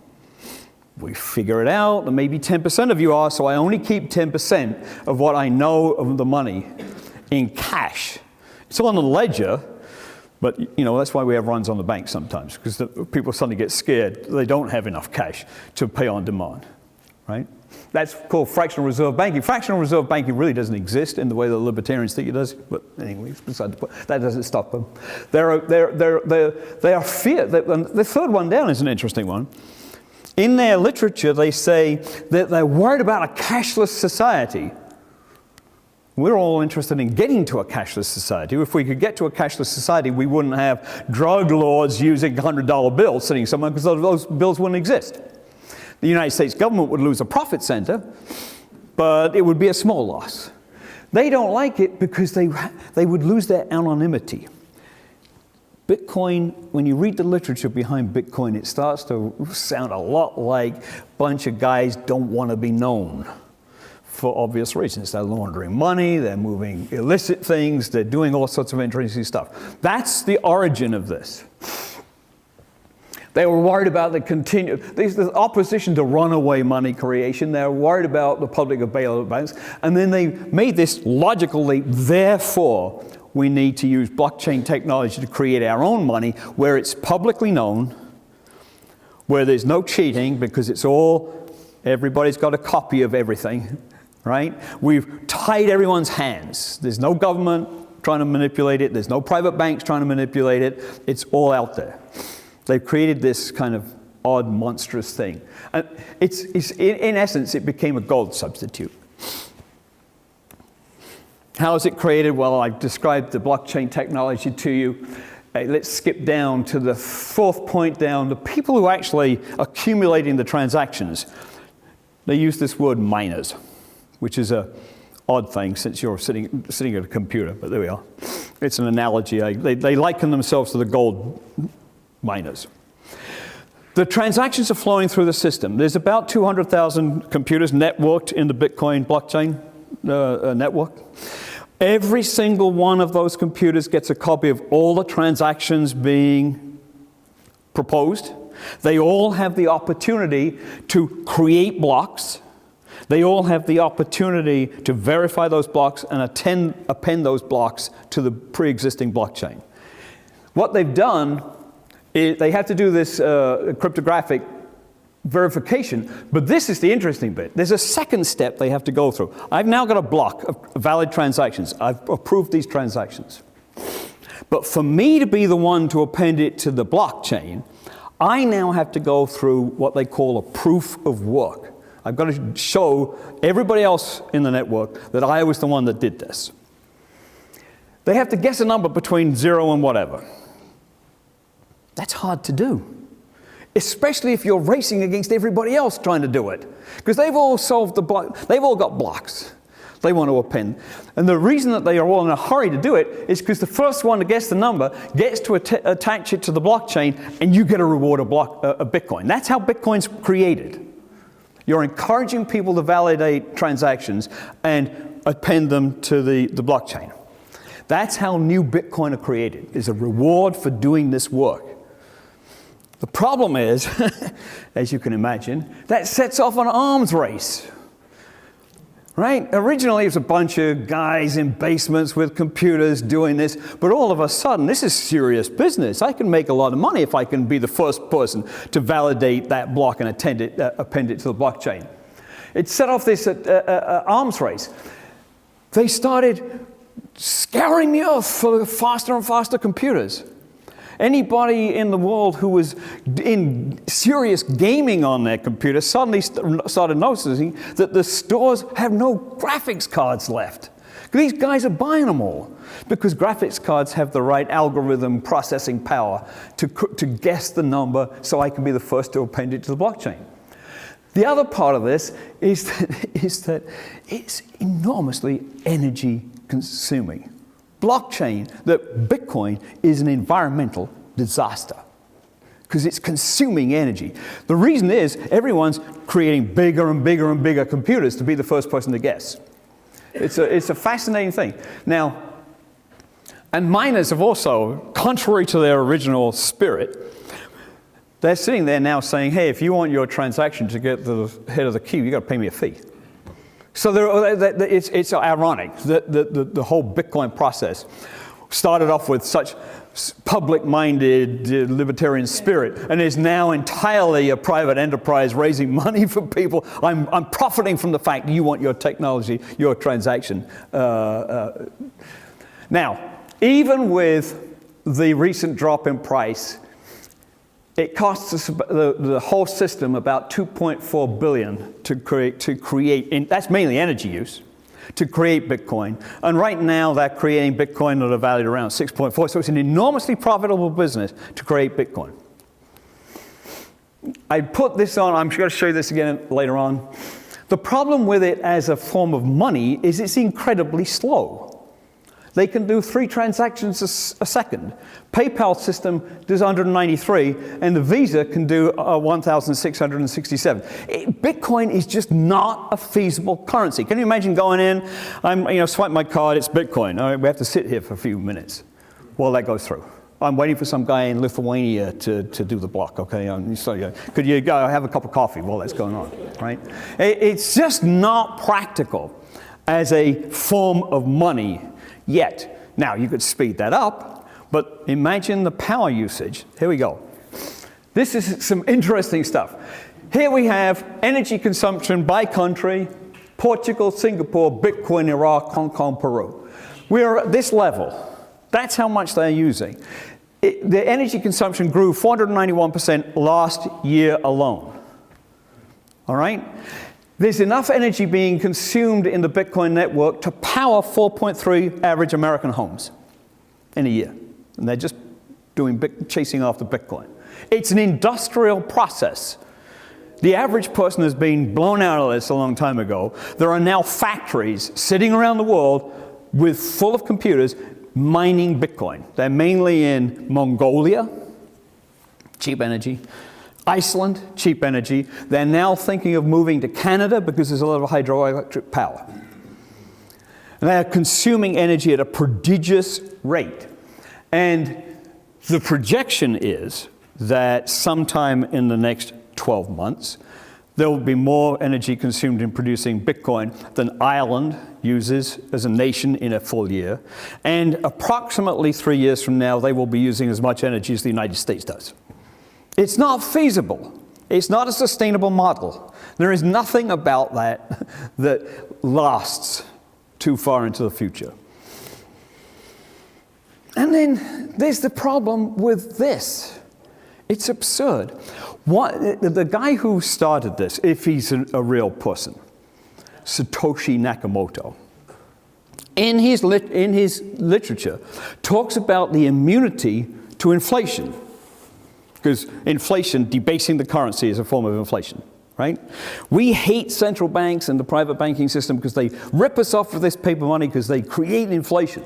We figure it out, and maybe 10% of you are, so I only keep 10% of what I know of the money in cash. It's on the ledger, but that's why we have runs on the bank sometimes, because people suddenly get scared. They don't have enough cash to pay on demand, right? That's called fractional reserve banking. Fractional reserve banking really doesn't exist in the way the libertarians think it does. But anyway, beside the point, that doesn't stop them. They are Fiat. The third one down is an interesting one. In their literature, they say that they're worried about a cashless society. We're all interested in getting to a cashless society. If we could get to a cashless society, we wouldn't have drug lords using $100 bills sitting somewhere, because those bills wouldn't exist. The United States government would lose a profit center, but it would be a small loss. They don't like it because they would lose their anonymity. Bitcoin, when you read the literature behind Bitcoin, it starts to sound a lot like a bunch of guys don't want to be known for obvious reasons. They're laundering money, they're moving illicit things, they're doing all sorts of interesting stuff. That's the origin of this. They were worried about the opposition to runaway money creation. They were worried about the public bailout banks. And then they made this logical leap. Therefore, we need to use blockchain technology to create our own money where it's publicly known, where there's no cheating because everybody's got a copy of everything, right? We've tied everyone's hands. There's no government trying to manipulate it. There's no private banks trying to manipulate it. It's all out there. They've created this kind of odd, monstrous thing. And in essence, it became a gold substitute. How is it created? Well, I've described the blockchain technology to you. Let's skip down to the fourth point down. The people who are actually accumulating the transactions, they use this word miners, which is an odd thing since you're sitting at a computer, but there we are. It's an analogy. They liken themselves to the gold miners. The transactions are flowing through the system. There's about 200,000 computers networked in the Bitcoin blockchain network. Every single one of those computers gets a copy of all the transactions being proposed. They all have the opportunity to create blocks. They all have the opportunity to verify those blocks and append those blocks to the pre-existing blockchain. What they've done is they have to do this cryptographic verification, but this is the interesting bit. There's a second step they have to go through. I've now got a block of valid transactions. I've approved these transactions. But for me to be the one to append it to the blockchain, I now have to go through what they call a proof of work. I've got to show everybody else in the network that I was the one that did this. They have to guess a number between 0 and whatever. That's hard to do, especially if you're racing against everybody else trying to do it, because they've all solved the block. They've all got blocks they want to append. And the reason that they are all in a hurry to do it is because the first one to guess the number gets to attach it to the blockchain, and you get a reward of Bitcoin. That's how Bitcoin's created. You're encouraging people to validate transactions and append them to the blockchain. That's how new Bitcoin are created, is a reward for doing this work. The problem is, as you can imagine, that sets off an arms race. Right? Originally, it was a bunch of guys in basements with computers doing this, but all of a sudden, this is serious business. I can make a lot of money if I can be the first person to validate that block and append it to the blockchain. It set off this arms race. They started scouring the earth for faster and faster computers. Anybody in the world who was in serious gaming on their computer suddenly started noticing that the stores have no graphics cards left. These guys are buying them all because graphics cards have the right algorithm processing power to guess the number so I can be the first to append it to the blockchain. The other part of this is that it's enormously energy consuming. Blockchain, that Bitcoin is an environmental disaster because it's consuming energy. The reason is everyone's creating bigger and bigger and bigger computers to be the first person to guess. It's a fascinating thing. Now, and miners have also, contrary to their original spirit, they're sitting there now saying, hey, if you want your transaction to get to the head of the queue, you've got to pay me a fee. So it's ironic that the whole Bitcoin process started off with such public-minded libertarian spirit and is now entirely a private enterprise raising money for people. I'm profiting from the fact you want your technology, your transaction. Now, even with the recent drop in price, it costs us the whole system about $2.4 billion to create, and that's mainly energy use, to create Bitcoin. And right now, they're creating Bitcoin that are valued around 6.4. So it's an enormously profitable business to create Bitcoin. I put this on, I'm going to show you this again later on. The problem with it as a form of money is it's incredibly slow. They can do 3 transactions a second. PayPal system does 193, and the Visa can do 1,667. Bitcoin is just not a feasible currency. Can you imagine going in, swipe my card, it's Bitcoin. All right, we have to sit here for a few minutes while that goes through. I'm waiting for some guy in Lithuania to do the block, okay? Could you go have a cup of coffee while that's going on, right? It's just not practical as a form of money yet. Now, you could speed that up, but imagine the power usage. Here we go. This is some interesting stuff. Here we have energy consumption by country: Portugal, Singapore, Bitcoin, Iraq, Hong Kong, Peru. We're at this level. That's how much they're using. The energy consumption grew 491% last year alone. All right? There's enough energy being consumed in the Bitcoin network to power 4.3 average American homes in a year. And they're just chasing after Bitcoin. It's an industrial process. The average person has been blown out of this a long time ago. There are now factories sitting around the world full of computers mining Bitcoin. They're mainly in Mongolia, cheap energy. Iceland, cheap energy. They're now thinking of moving to Canada because there's a lot of hydroelectric power. And they're consuming energy at a prodigious rate. And the projection is that sometime in the next 12 months, there will be more energy consumed in producing Bitcoin than Ireland uses as a nation in a full year. And approximately 3 years from now, they will be using as much energy as the United States does. It's not feasible. It's not a sustainable model. There is nothing about that that lasts too far into the future. And then there's the problem with this. It's absurd. The guy who started this, if he's a real person, Satoshi Nakamoto, in his literature, talks about the immunity to inflation. Because inflation, debasing the currency, is a form of inflation, right? We hate central banks and the private banking system because they rip us off with this paper money because they create inflation.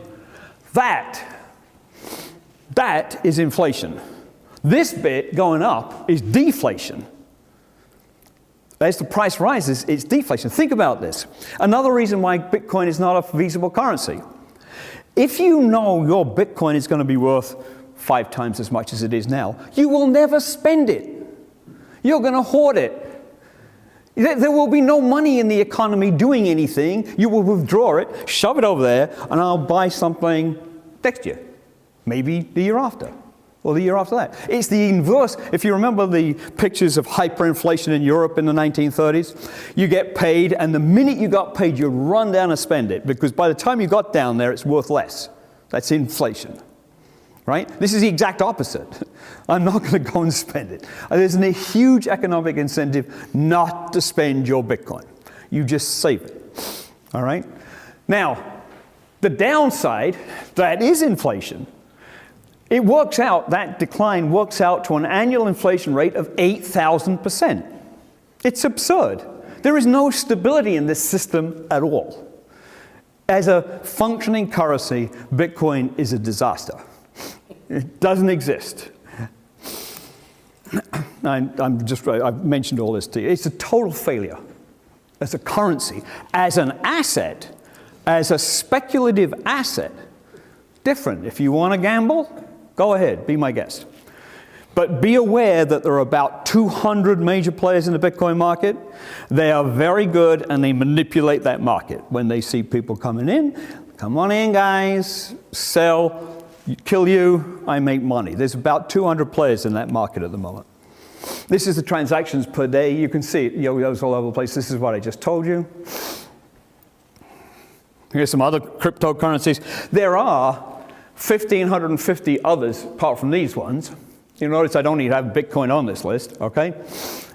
That is inflation. This bit going up is deflation. As the price rises, it's deflation. Think about this. Another reason why Bitcoin is not a feasible currency. If you know your Bitcoin is going to be worth 5 times as much as it is now, you will never spend it. You're going to hoard it. There will be no money in the economy doing anything. You will withdraw it, shove it over there, and I'll buy something next year. Maybe the year after, or the year after that. It's the inverse. If you remember the pictures of hyperinflation in Europe in the 1930s, you get paid, and the minute you got paid, you run down and spend it, because by the time you got down there, it's worth less. That's inflation. Right? This is the exact opposite. I'm not going to go and spend it. There's a huge economic incentive not to spend your Bitcoin. You just save it. All right? Now, the downside, that is inflation. It works out, that decline works out to an annual inflation rate of 8,000%. It's absurd. There is no stability in this system at all. As a functioning currency, Bitcoin is a disaster. It doesn't exist. I've mentioned all this to you. It's a total failure as a currency. As an asset, as a speculative asset, different. If you want to gamble, go ahead, be my guest. But be aware that there are about 200 major players in the Bitcoin market. They are very good, and they manipulate that market. When they see people coming in, come on in, guys, sell. Kill you, I make money. There's about 200 players in that market at the moment. This is the transactions per day. You can see it yo-yos all over the place. This is what I just told you. Here's some other cryptocurrencies. There are 1,550 others apart from these ones. You notice I don't even have Bitcoin on this list, okay?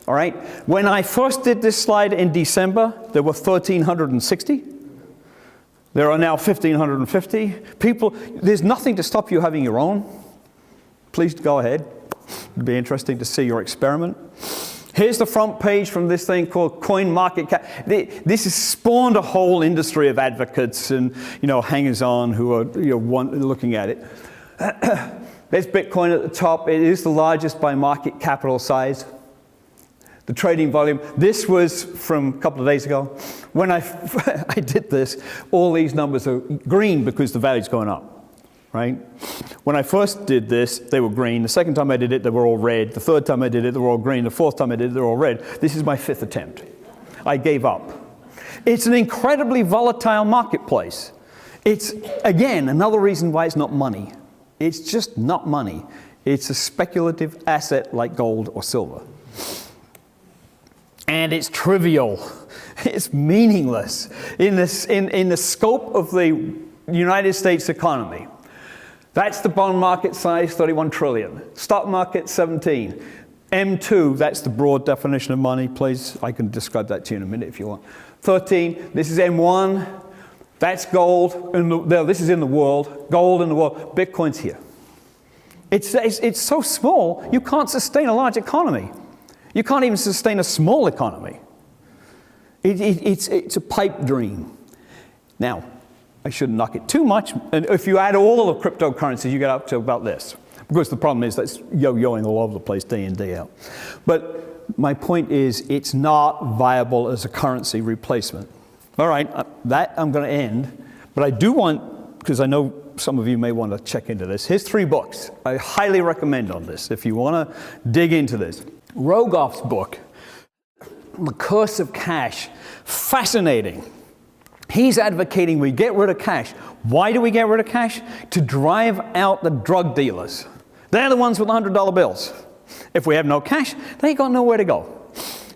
All right. When I first did this slide in December, there were 1,360. There are now 1,550 people. There's nothing to stop you having your own. Please go ahead. It'd be interesting to see your experiment. Here's the front page from this thing called CoinMarketCap. This has spawned a whole industry of advocates and hangers-on who are looking at it. There's Bitcoin at the top. It is the largest by market capital size. The trading volume. This was from a couple of days ago. When I did this, all these numbers are green because the value's going up, right? When I first did this, they were green. The second time I did it, they were all red. The third time I did it, they were all green. The fourth time I did it, they were all red. This is my 5th attempt. I gave up. It's an incredibly volatile marketplace. It's, again, another reason why it's not money. It's just not money. It's a speculative asset like gold or silver. And it's trivial. It's meaningless in the scope of the United States economy. That's the bond market size, 31 trillion. Stock market, 17. M2, that's the broad definition of money, please. I can describe that to you in a minute if you want. 13, this is M1. That's gold. This is in the world. Gold in the world. Bitcoin's here. It's so small, you can't sustain a large economy. You can't even sustain a small economy. It's a pipe dream. Now, I shouldn't knock it too much. And if you add all of the cryptocurrencies, you get up to about this. Because the problem is that's yo-yoing all over the place day in, day out. But my point is, it's not viable as a currency replacement. All right, that I'm going to end. But I do want, because I know some of you may want to check into this. Here's 3 books I highly recommend on this if you want to dig into this. Rogoff's book, The Curse of Cash, fascinating. He's advocating we get rid of cash. Why do we get rid of cash? To drive out the drug dealers. They're the ones with $100 bills. If we have no cash, they ain't got nowhere to go.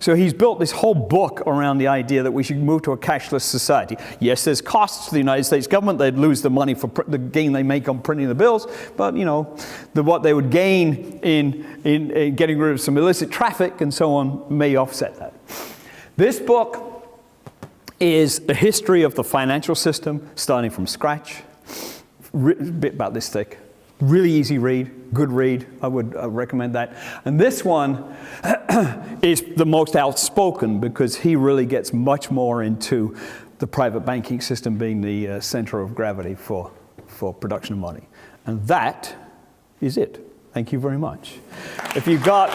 So he's built this whole book around the idea that we should move to a cashless society. Yes, there's costs to the United States government. They'd lose the money for the gain they make on printing the bills. But, what they would gain in getting rid of some illicit traffic and so on may offset that. This book is the history of the financial system, starting from scratch. A bit about this thick. Really easy read, good read. I would recommend that. And this one is the most outspoken because he really gets much more into the private banking system being the center of gravity for production of money. And that is it. Thank you very much. If you've got,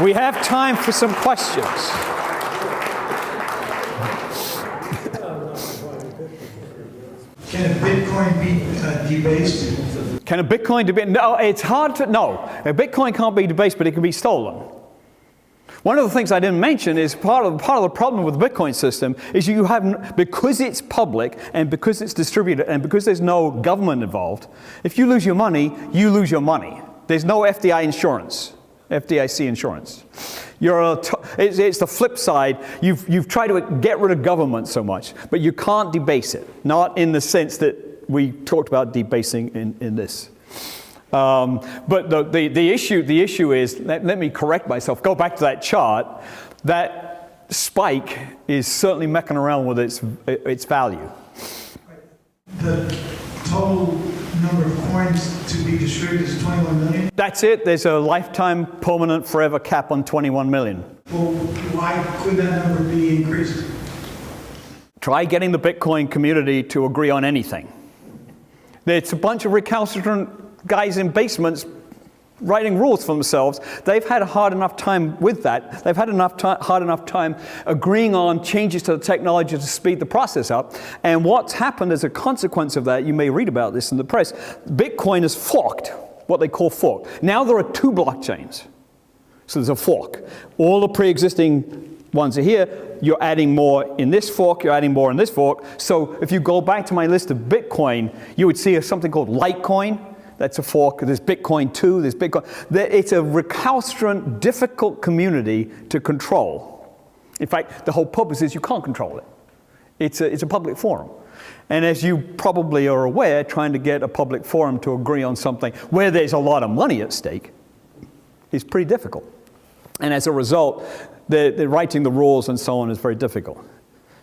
we have time for some questions. Can Bitcoin be debased? Can a Bitcoin debate? No, it's hard to, no. A Bitcoin can't be debased, but it can be stolen. One of the things I didn't mention is part of the problem with the Bitcoin system is you have, because it's public and because it's distributed and because there's no government involved, if you lose your money, you lose your money. There's no FDIC insurance. It's the flip side. You've tried to get rid of government so much, but you can't debase it. Not in the sense that we talked about debasing in this. But the issue is, let me correct myself, go back to that chart. That spike is certainly messing around with its value. The total number of coins to be distributed is 21 million? That's it. There's a lifetime, permanent, forever cap on 21 million. Well, why could that number be increased? Try getting the Bitcoin community to agree on anything. It's a bunch of recalcitrant guys in basements writing rules for themselves. They've had a hard enough time with that. They've had hard enough time agreeing on changes to the technology to speed the process up. And what's happened as a consequence of that, you may read about this in the press, Bitcoin is forked, what they call forked. Now there are 2 blockchains. So there's a fork. All the pre-existing ones are here. You're adding more in this fork, you're adding more in this fork. So if you go back to my list of Bitcoin, you would see something called Litecoin. That's a fork. There's Bitcoin 2, there's Bitcoin. It's a recalcitrant, difficult community to control. In fact, the whole purpose is you can't control it. It's a public forum. And as you probably are aware, trying to get a public forum to agree on something where there's a lot of money at stake is pretty difficult. And as a result, the writing the rules and so on is very difficult.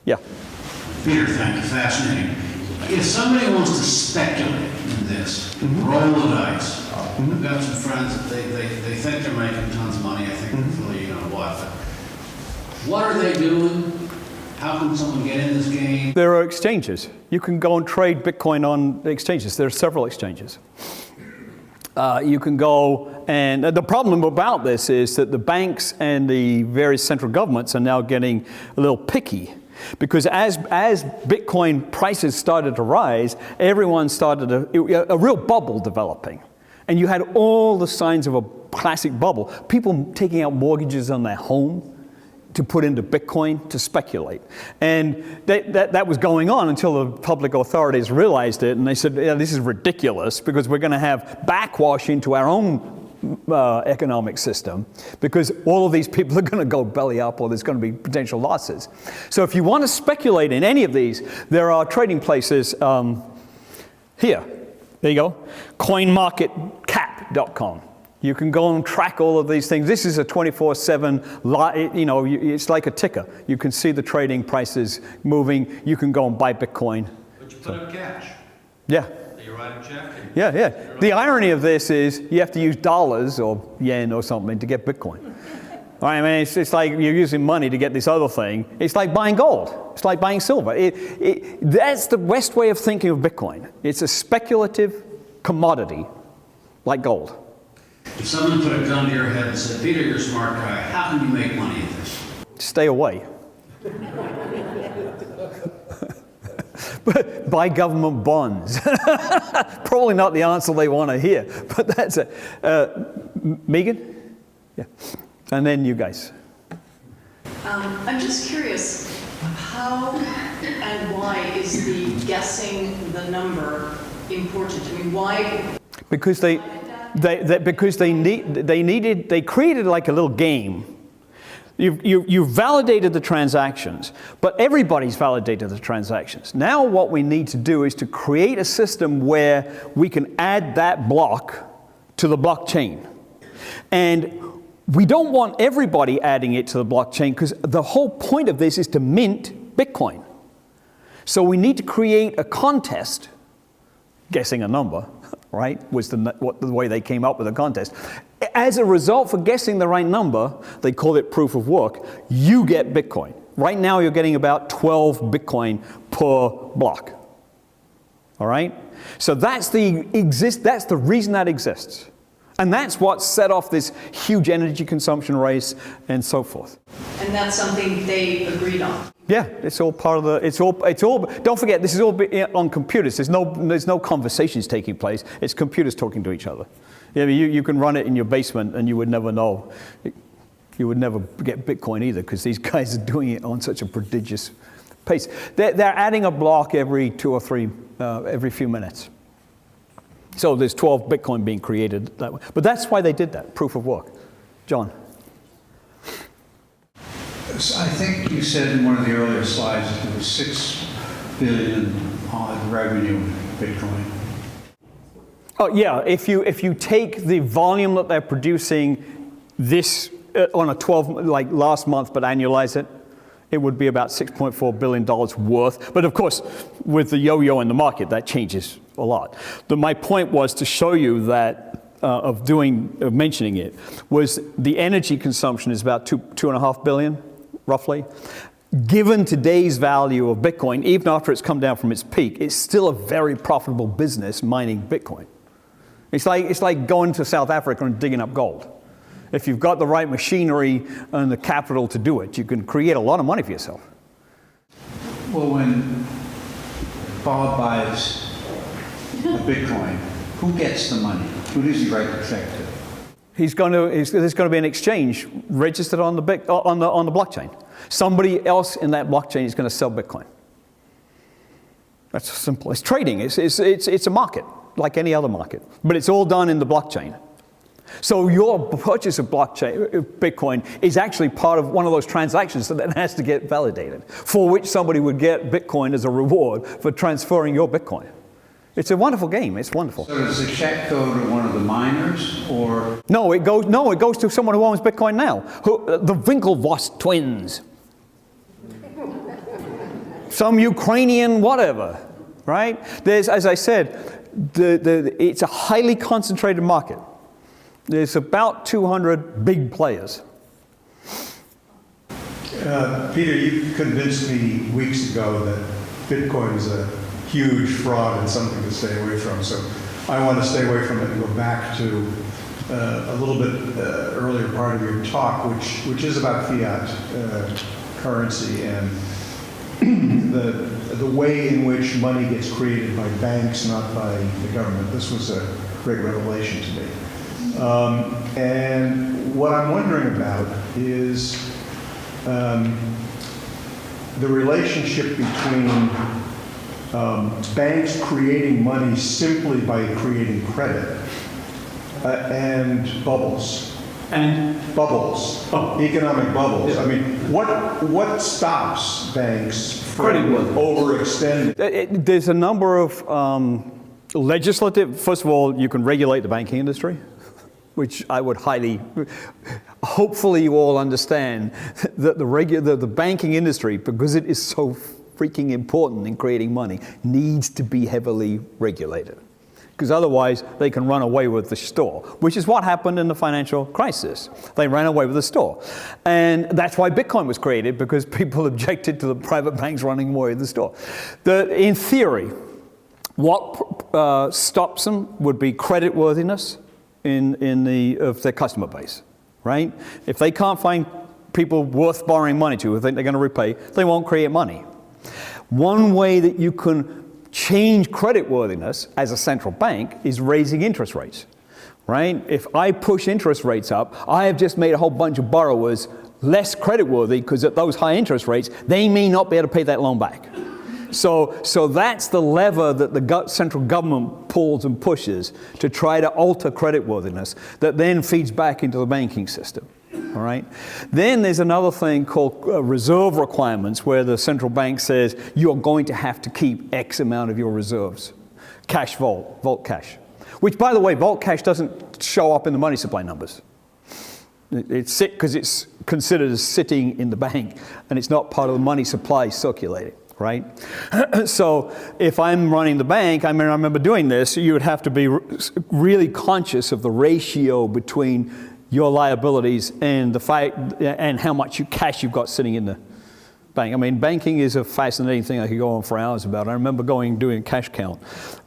Yeah? Peter, thank you. Fascinating. If somebody wants to speculate in this, roll the dice. I've got some friends that they think they're making tons of money. I think they're fully, what? But what are they doing? How can someone get in this game? There are exchanges. You can go and trade Bitcoin on exchanges. There are several exchanges. You can go, and the problem about this is that the banks and the various central governments are now getting a little picky. Because as Bitcoin prices started to rise, everyone started a real bubble developing. And you had all the signs of a classic bubble. People taking out mortgages on their home to put into Bitcoin to speculate. And that was going on until the public authorities realized it. And they said, yeah, this is ridiculous because we're going to have backwash into our own economic system because all of these people are going to go belly up or there's going to be potential losses. So if you want to speculate in any of these, there are trading places here. There you go. CoinMarketCap.com. You can go and track all of these things. This is a 24/7, it's like a ticker. You can see the trading prices moving. You can go and buy Bitcoin. But you put up cash. Yeah. You write a check. Yeah. The irony of this is you have to use dollars or yen or something to get Bitcoin. I mean, it's like you're using money to get this other thing. It's like buying gold. It's like buying silver. That's the West way of thinking of Bitcoin. It's a speculative commodity, like gold. If someone put a gun to your head and said, Peter, you're a smart guy, how can you make money at this? Stay away. But buy government bonds. Probably not the answer they want to hear, but that's it. Megan? Yeah. And then you guys. I'm just curious, how and why is the guessing the number important? I mean, why? Because they created like a little game. You validated the transactions, but everybody's validated the transactions. Now what we need to do is to create a system where we can add that block to the blockchain. And we don't want everybody adding it to the blockchain because the whole point of this is to mint Bitcoin. So we need to create a contest, guessing a number, right, was the way they came up with the contest. As a result, for guessing the right number, they call it proof of work, you get Bitcoin. Right now, you're getting about 12 Bitcoin per block. All right? So that's the reason that exists. And that's what set off this huge energy consumption race and so forth. And that's something they agreed on? Yeah, it's all part of the, it's all, don't forget, this is all on computers. There's no conversations taking place. It's computers talking to each other. Yeah, you can run it in your basement and you would never know. You would never get Bitcoin either because these guys are doing it on such a prodigious pace. They're adding a block every 2 or 3, every few minutes. So there's 12 Bitcoin being created that way. But that's why they did that, proof of work. John. I think you said in one of the earlier slides that there was $6 billion odd revenue in Bitcoin. Oh yeah, if you take the volume that they're producing this on a 12, like last month, but annualize it, it would be about $6.4 billion worth. But of course, with the yo-yo in the market, that changes a lot. My point was to show you that of mentioning it was the energy consumption is about 2.5 billion. Roughly. Given today's value of Bitcoin, even after it's come down from its peak, it's still a very profitable business mining Bitcoin. It's like going to South Africa and digging up gold. If you've got the right machinery and the capital to do it, you can create a lot of money for yourself. Well, when Bob buys a Bitcoin, who gets the money? Who does he write the check to? There's going to be an exchange registered on the blockchain. Somebody else in that blockchain is going to sell Bitcoin. That's simple. It's trading. It's a market, like any other market. But it's all done in the blockchain. So your purchase of Bitcoin is actually part of one of those transactions that has to get validated, for which somebody would get Bitcoin as a reward for transferring your Bitcoin. It's a wonderful game. It's wonderful. So does the check go to one of the miners, or? No, it goes to someone who owns Bitcoin now. The Winklevoss twins. Some Ukrainian whatever, right? There's, as I said, it's a highly concentrated market. There's about 200 big players. Peter, you convinced me weeks ago that Bitcoin is a huge fraud and something to stay away from. So I want to stay away from it and go back to a little bit earlier part of your talk, which is about fiat currency and the way in which money gets created by banks, not by the government. This was a great revelation to me. And what I'm wondering about is the relationship between banks creating money simply by creating credit and bubbles. Economic bubbles. Yeah. I mean, what stops banks from overextending? There's a number of legislative. First of all, you can regulate the banking industry, which I would hopefully you all understand that the banking industry, because it is so freaking important in creating money, needs to be heavily regulated. Because otherwise, they can run away with the store, which is what happened in the financial crisis. They ran away with the store. And that's why Bitcoin was created, because people objected to the private banks running away with the store. In theory, what stops them would be creditworthiness of their customer base, right? If they can't find people worth borrowing money to, who think they're going to repay, they won't create money. One way that you can change creditworthiness as a central bank is raising interest rates, right? If I push interest rates up, I have just made a whole bunch of borrowers less creditworthy because at those high interest rates, they may not be able to pay that loan back. So that's the lever that the central government pulls and pushes to try to alter creditworthiness that then feeds back into the banking system. All right. Then there's another thing called reserve requirements, where the central bank says you're going to have to keep X amount of your reserves, cash vault cash. Which, by the way, vault cash doesn't show up in the money supply numbers. It's because it's considered as sitting in the bank, and it's not part of the money supply circulating. Right? So if I'm running the bank, I remember doing this, you would have to be really conscious of the ratio between your liabilities and and how much cash you've got sitting in the bank. I mean, banking is a fascinating thing I could go on for hours about. I remember doing a cash count.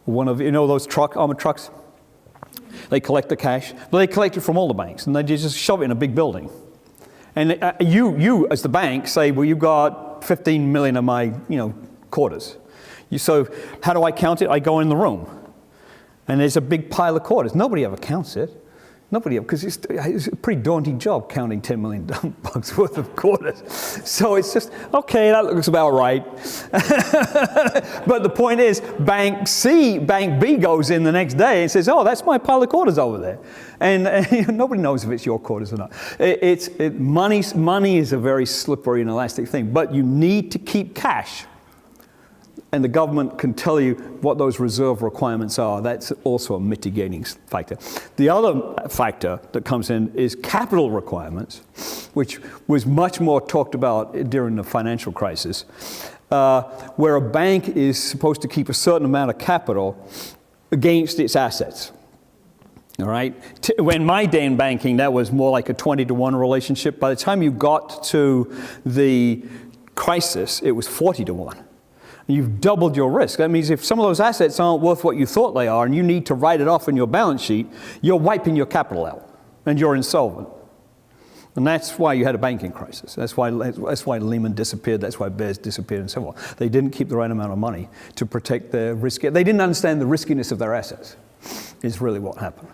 One of, those armored trucks? They collect the cash. But they collect it from all the banks, and they just shove it in a big building. And you as the bank, say, well, you've got 15 million of my, quarters. So how do I count it? I go in the room, and there's a big pile of quarters. Nobody ever counts it. Nobody, because it's a pretty daunting job counting $10 million worth of quarters. So it's just, okay, that looks about right. But the point is, Bank B goes in the next day and says, oh, that's my pile of quarters over there. And nobody knows if it's your quarters or not. Money is a very slippery and elastic thing, but you need to keep cash. And the government can tell you what those reserve requirements are. That's also a mitigating factor. The other factor that comes in is capital requirements, which was much more talked about during the financial crisis, where a bank is supposed to keep a certain amount of capital against its assets. All right? When my day in banking, that was more like a 20-to-1 relationship. By the time you got to the crisis, it was 40-to-1. You've doubled your risk. That means if some of those assets aren't worth what you thought they are and you need to write it off in your balance sheet, you're wiping your capital out and you're insolvent. And that's why you had a banking crisis. That's why Lehman disappeared. That's why Bears disappeared and so on. They didn't keep the right amount of money to protect their risk. They didn't understand the riskiness of their assets, is really what happened.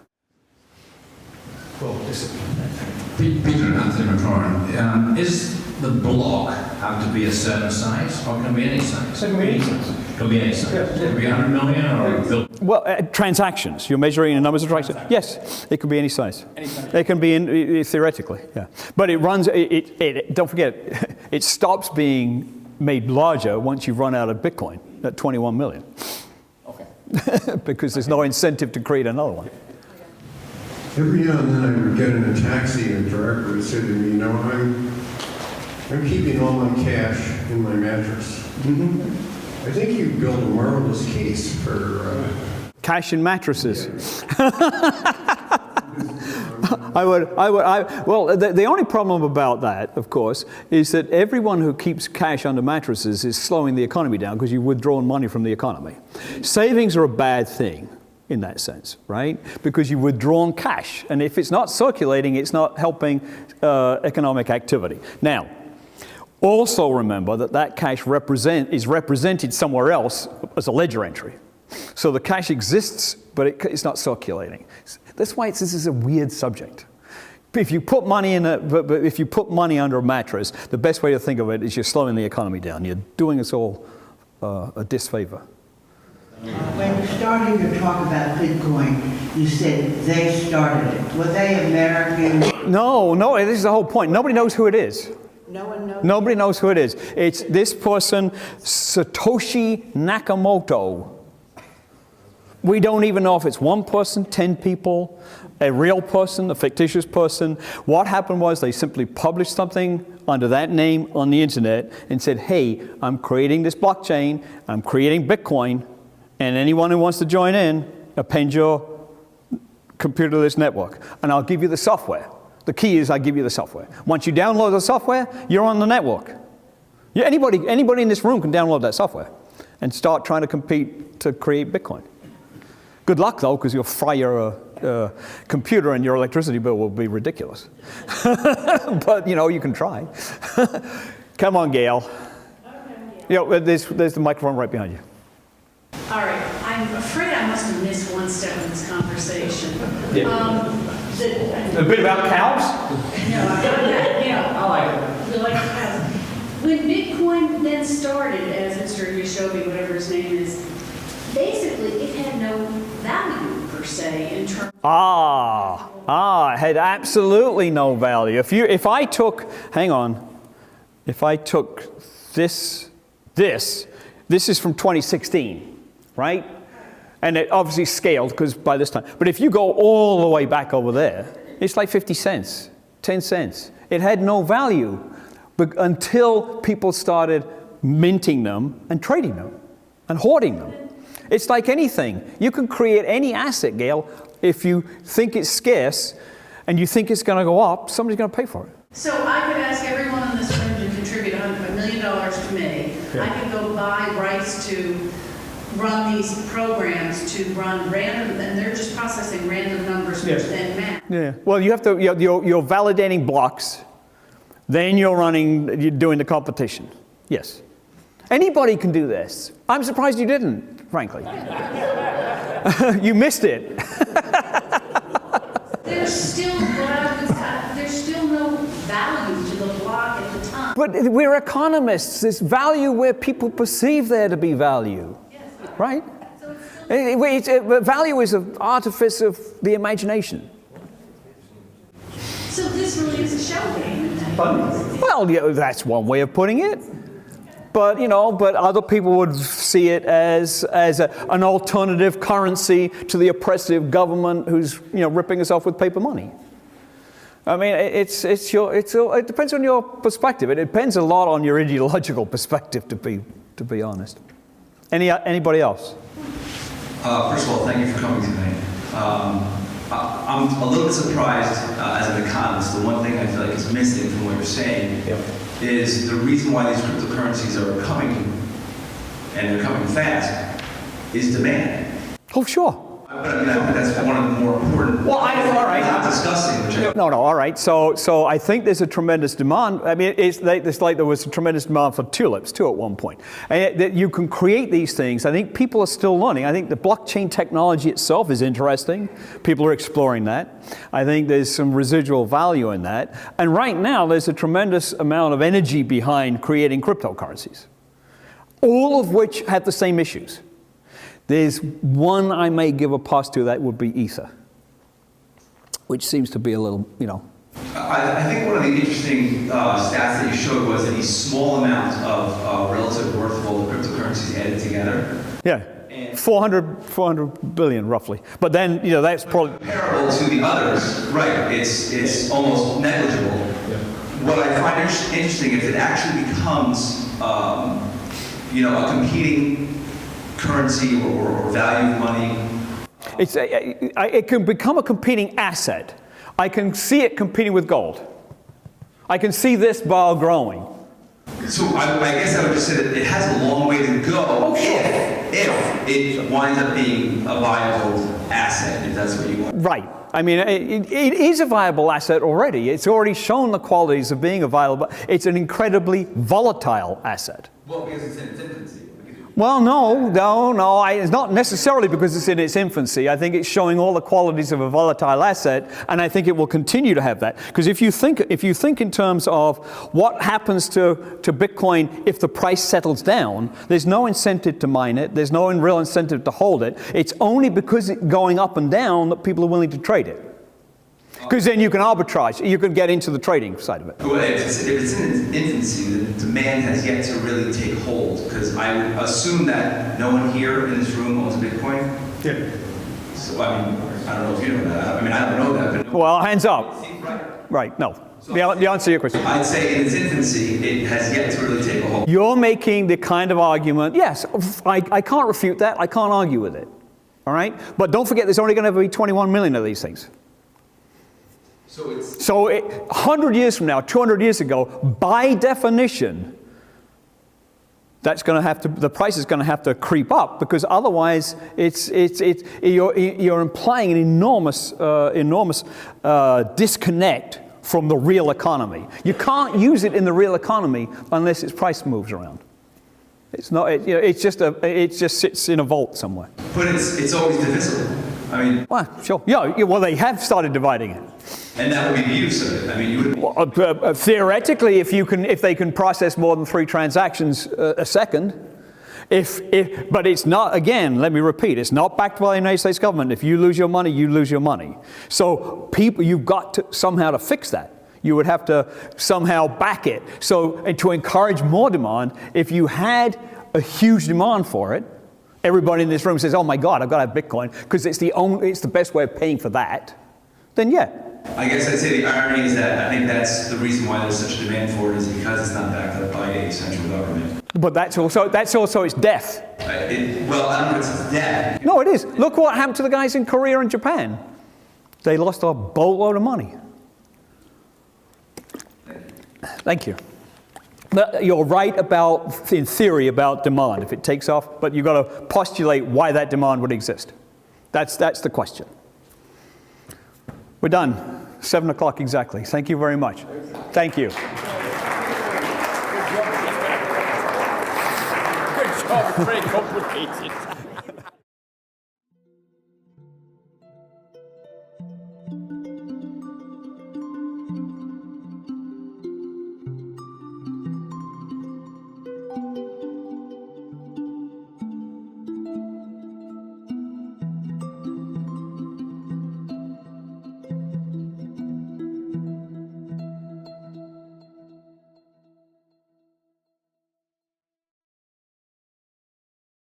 Well, discipline. Peter, Anthony McLaurin, is the block have to be a certain size, or can it be any size? It can be any size. It can be any size. It can be 100 million or... Well, transactions. You're measuring the numbers of transactions. Yes, it can be any size. It can be theoretically, yeah. But it runs. Don't forget, it stops being made larger once you've run out of Bitcoin at 21 million. Okay. Because there's no incentive to create another one. Every now and then I would get in a taxi and the driver would say to me, I'm keeping all my cash in my mattress. Mm-hmm. I think you built a marvelous case for... Cash in mattresses. Well, the only problem about that, of course, is that everyone who keeps cash under mattresses is slowing the economy down because you've withdrawn money from the economy. Savings are a bad thing in that sense, right? Because you've withdrawn cash. And if it's not circulating, it's not helping economic activity. Now, also remember that cash is represented somewhere else as a ledger entry. So the cash exists, but it's not circulating. That's why this is a weird subject. If you put money if you put money under a mattress, the best way to think of it is you're slowing the economy down. You're doing us all a disfavor. When you're starting to talk about Bitcoin, you said they started it. Were they American? No, this is the whole point. Nobody knows who it is. No one knows? Nobody knows who it is. It's this person, Satoshi Nakamoto. We don't even know if it's one person, 10 people, a real person, a fictitious person. What happened was they simply published something under that name on the internet and said, hey, I'm creating this blockchain, I'm creating Bitcoin, and anyone who wants to join in, append your computer to this network, and I'll give you the software. The key is I give you the software. Once you download the software, you're on the network. Yeah, anybody in this room can download that software and start trying to compete to create Bitcoin. Good luck, though, because you'll fry your computer and your electricity bill will be ridiculous. But, you can try. Come on, Gail. There's the microphone right behind you. All right. I'm afraid I must have missed one step in this conversation. A bit about cows? I like it. You like cows. When Bitcoin then started, as Mr. Yashobi, whatever his name is, basically it had no value per se in terms. It had absolutely no value. If I took this is from 2016, right? And it obviously scaled because by this time. But if you go all the way back over there, it's like 50 cents, 10 cents. It had no value until people started minting them and trading them and hoarding them. It's like anything. You can create any asset, Gail, if you think it's scarce and you think it's going to go up, somebody's going to pay for it. So I could ask everyone in this room to contribute $1 million to me. Yeah. I could go buy rights to run these programs to run random, and they're just processing random numbers which then match. Yeah. Well, you have to. You're validating blocks, then you're doing the competition. Yes. Anybody can do this. I'm surprised you didn't, frankly. You missed it. There's still, there's still no value to the block at the time. But we're economists. There's value where people perceive there to be value. Yes. Right? So it's still, Value is an artifice of the imagination. so this really is a shell game. Well, yeah, that's one way of putting it. But, but other people would see it as an alternative currency to the oppressive government who's, ripping us off with paper money. I mean, it depends on your perspective. It depends a lot on your ideological perspective, to be honest. Anybody else? First of all, thank you for coming tonight. I'm a little bit surprised as an economist. The one thing I feel like is missing from what you're saying is the reason why these cryptocurrencies are coming, and they're coming fast, is demand. Oh, sure. But I mean, that's one of the more important. Well, all right. Not discussing. No, all right. So I think there's a tremendous demand. I mean, it's like there was a tremendous demand for tulips too at one point. And that you can create these things. I think people are still learning. I think the blockchain technology itself is interesting. People are exploring that. I think there's some residual value in that. And right now, there's a tremendous amount of energy behind creating cryptocurrencies, all of which have the same issues. There's one I may give a pass to, that would be Ether, which seems to be a little, I think one of the interesting stats that you showed was that a small amount of relative worth of all the cryptocurrencies added together. Yeah, 400 billion roughly. But then, that's probably comparable to the others. Right, it's almost negligible. What I find interesting is it actually becomes, a competing currency or value of money. It can become a competing asset. I can see it competing with gold. I can see this bar growing. So I guess I would just say that it has a long way to go if it winds up being a viable asset, if that's what you want. Right. I mean, it is a viable asset already. It's already shown the qualities of being a viable. It's an incredibly volatile asset. Well, because it's in its infancy. Well, no. It's not necessarily because it's in its infancy. I think it's showing all the qualities of a volatile asset, and I think it will continue to have that. Because if you think in terms of what happens to Bitcoin if the price settles down, there's no incentive to mine it. There's no real incentive to hold it. It's only because it's going up and down that people are willing to trade it. Because then you can arbitrage. You can get into the trading side of it. Well, if it's in its infancy, the demand has yet to really take hold. Because I would assume that no one here in this room owns Bitcoin. Yeah. So, I mean, I don't know if you know that. I mean, I don't know that. But Well, hands up. Right, no. The answer to your question. I'd say in its infancy, it has yet to really take a hold. You're making the kind of argument, yes, I can't refute that. I can't argue with it. All right? But don't forget, there's only going to be 21 million of these things. So 100 years from now, 200 years ago, by definition, the price is going to have to creep up, because otherwise you're implying an enormous disconnect from the real economy. You can't use it in the real economy unless its price moves around. It's not. It just sits in a vault somewhere. But it's always divisible. I mean. Well, sure. Yeah. Well, they have started dividing it. And that would be the use of it. I mean, you would. Theoretically, if they can process more than 3 transactions a second, but it's not. Again, let me repeat: it's not backed by the United States government. If you lose your money, you lose your money. So you've got to somehow to fix that. You would have to somehow back it. So, and to encourage more demand, if you had a huge demand for it, everybody in this room says, "Oh my God, I've got to have Bitcoin because it's the best way of paying for that." Then yeah. I guess I'd say the irony is that I think that's the reason why there's such a demand for it, is because it's not backed up by a central government. But that's also its death. Well, I don't know if it's death. No, it is. Look what happened to the guys in Korea and Japan. They lost a boatload of money. Thank you. But you're right in theory about demand, if it takes off, but you've got to postulate why that demand would exist. That's the question. We're done. 7 o'clock exactly. Thank you very much. Thank you. very complicated.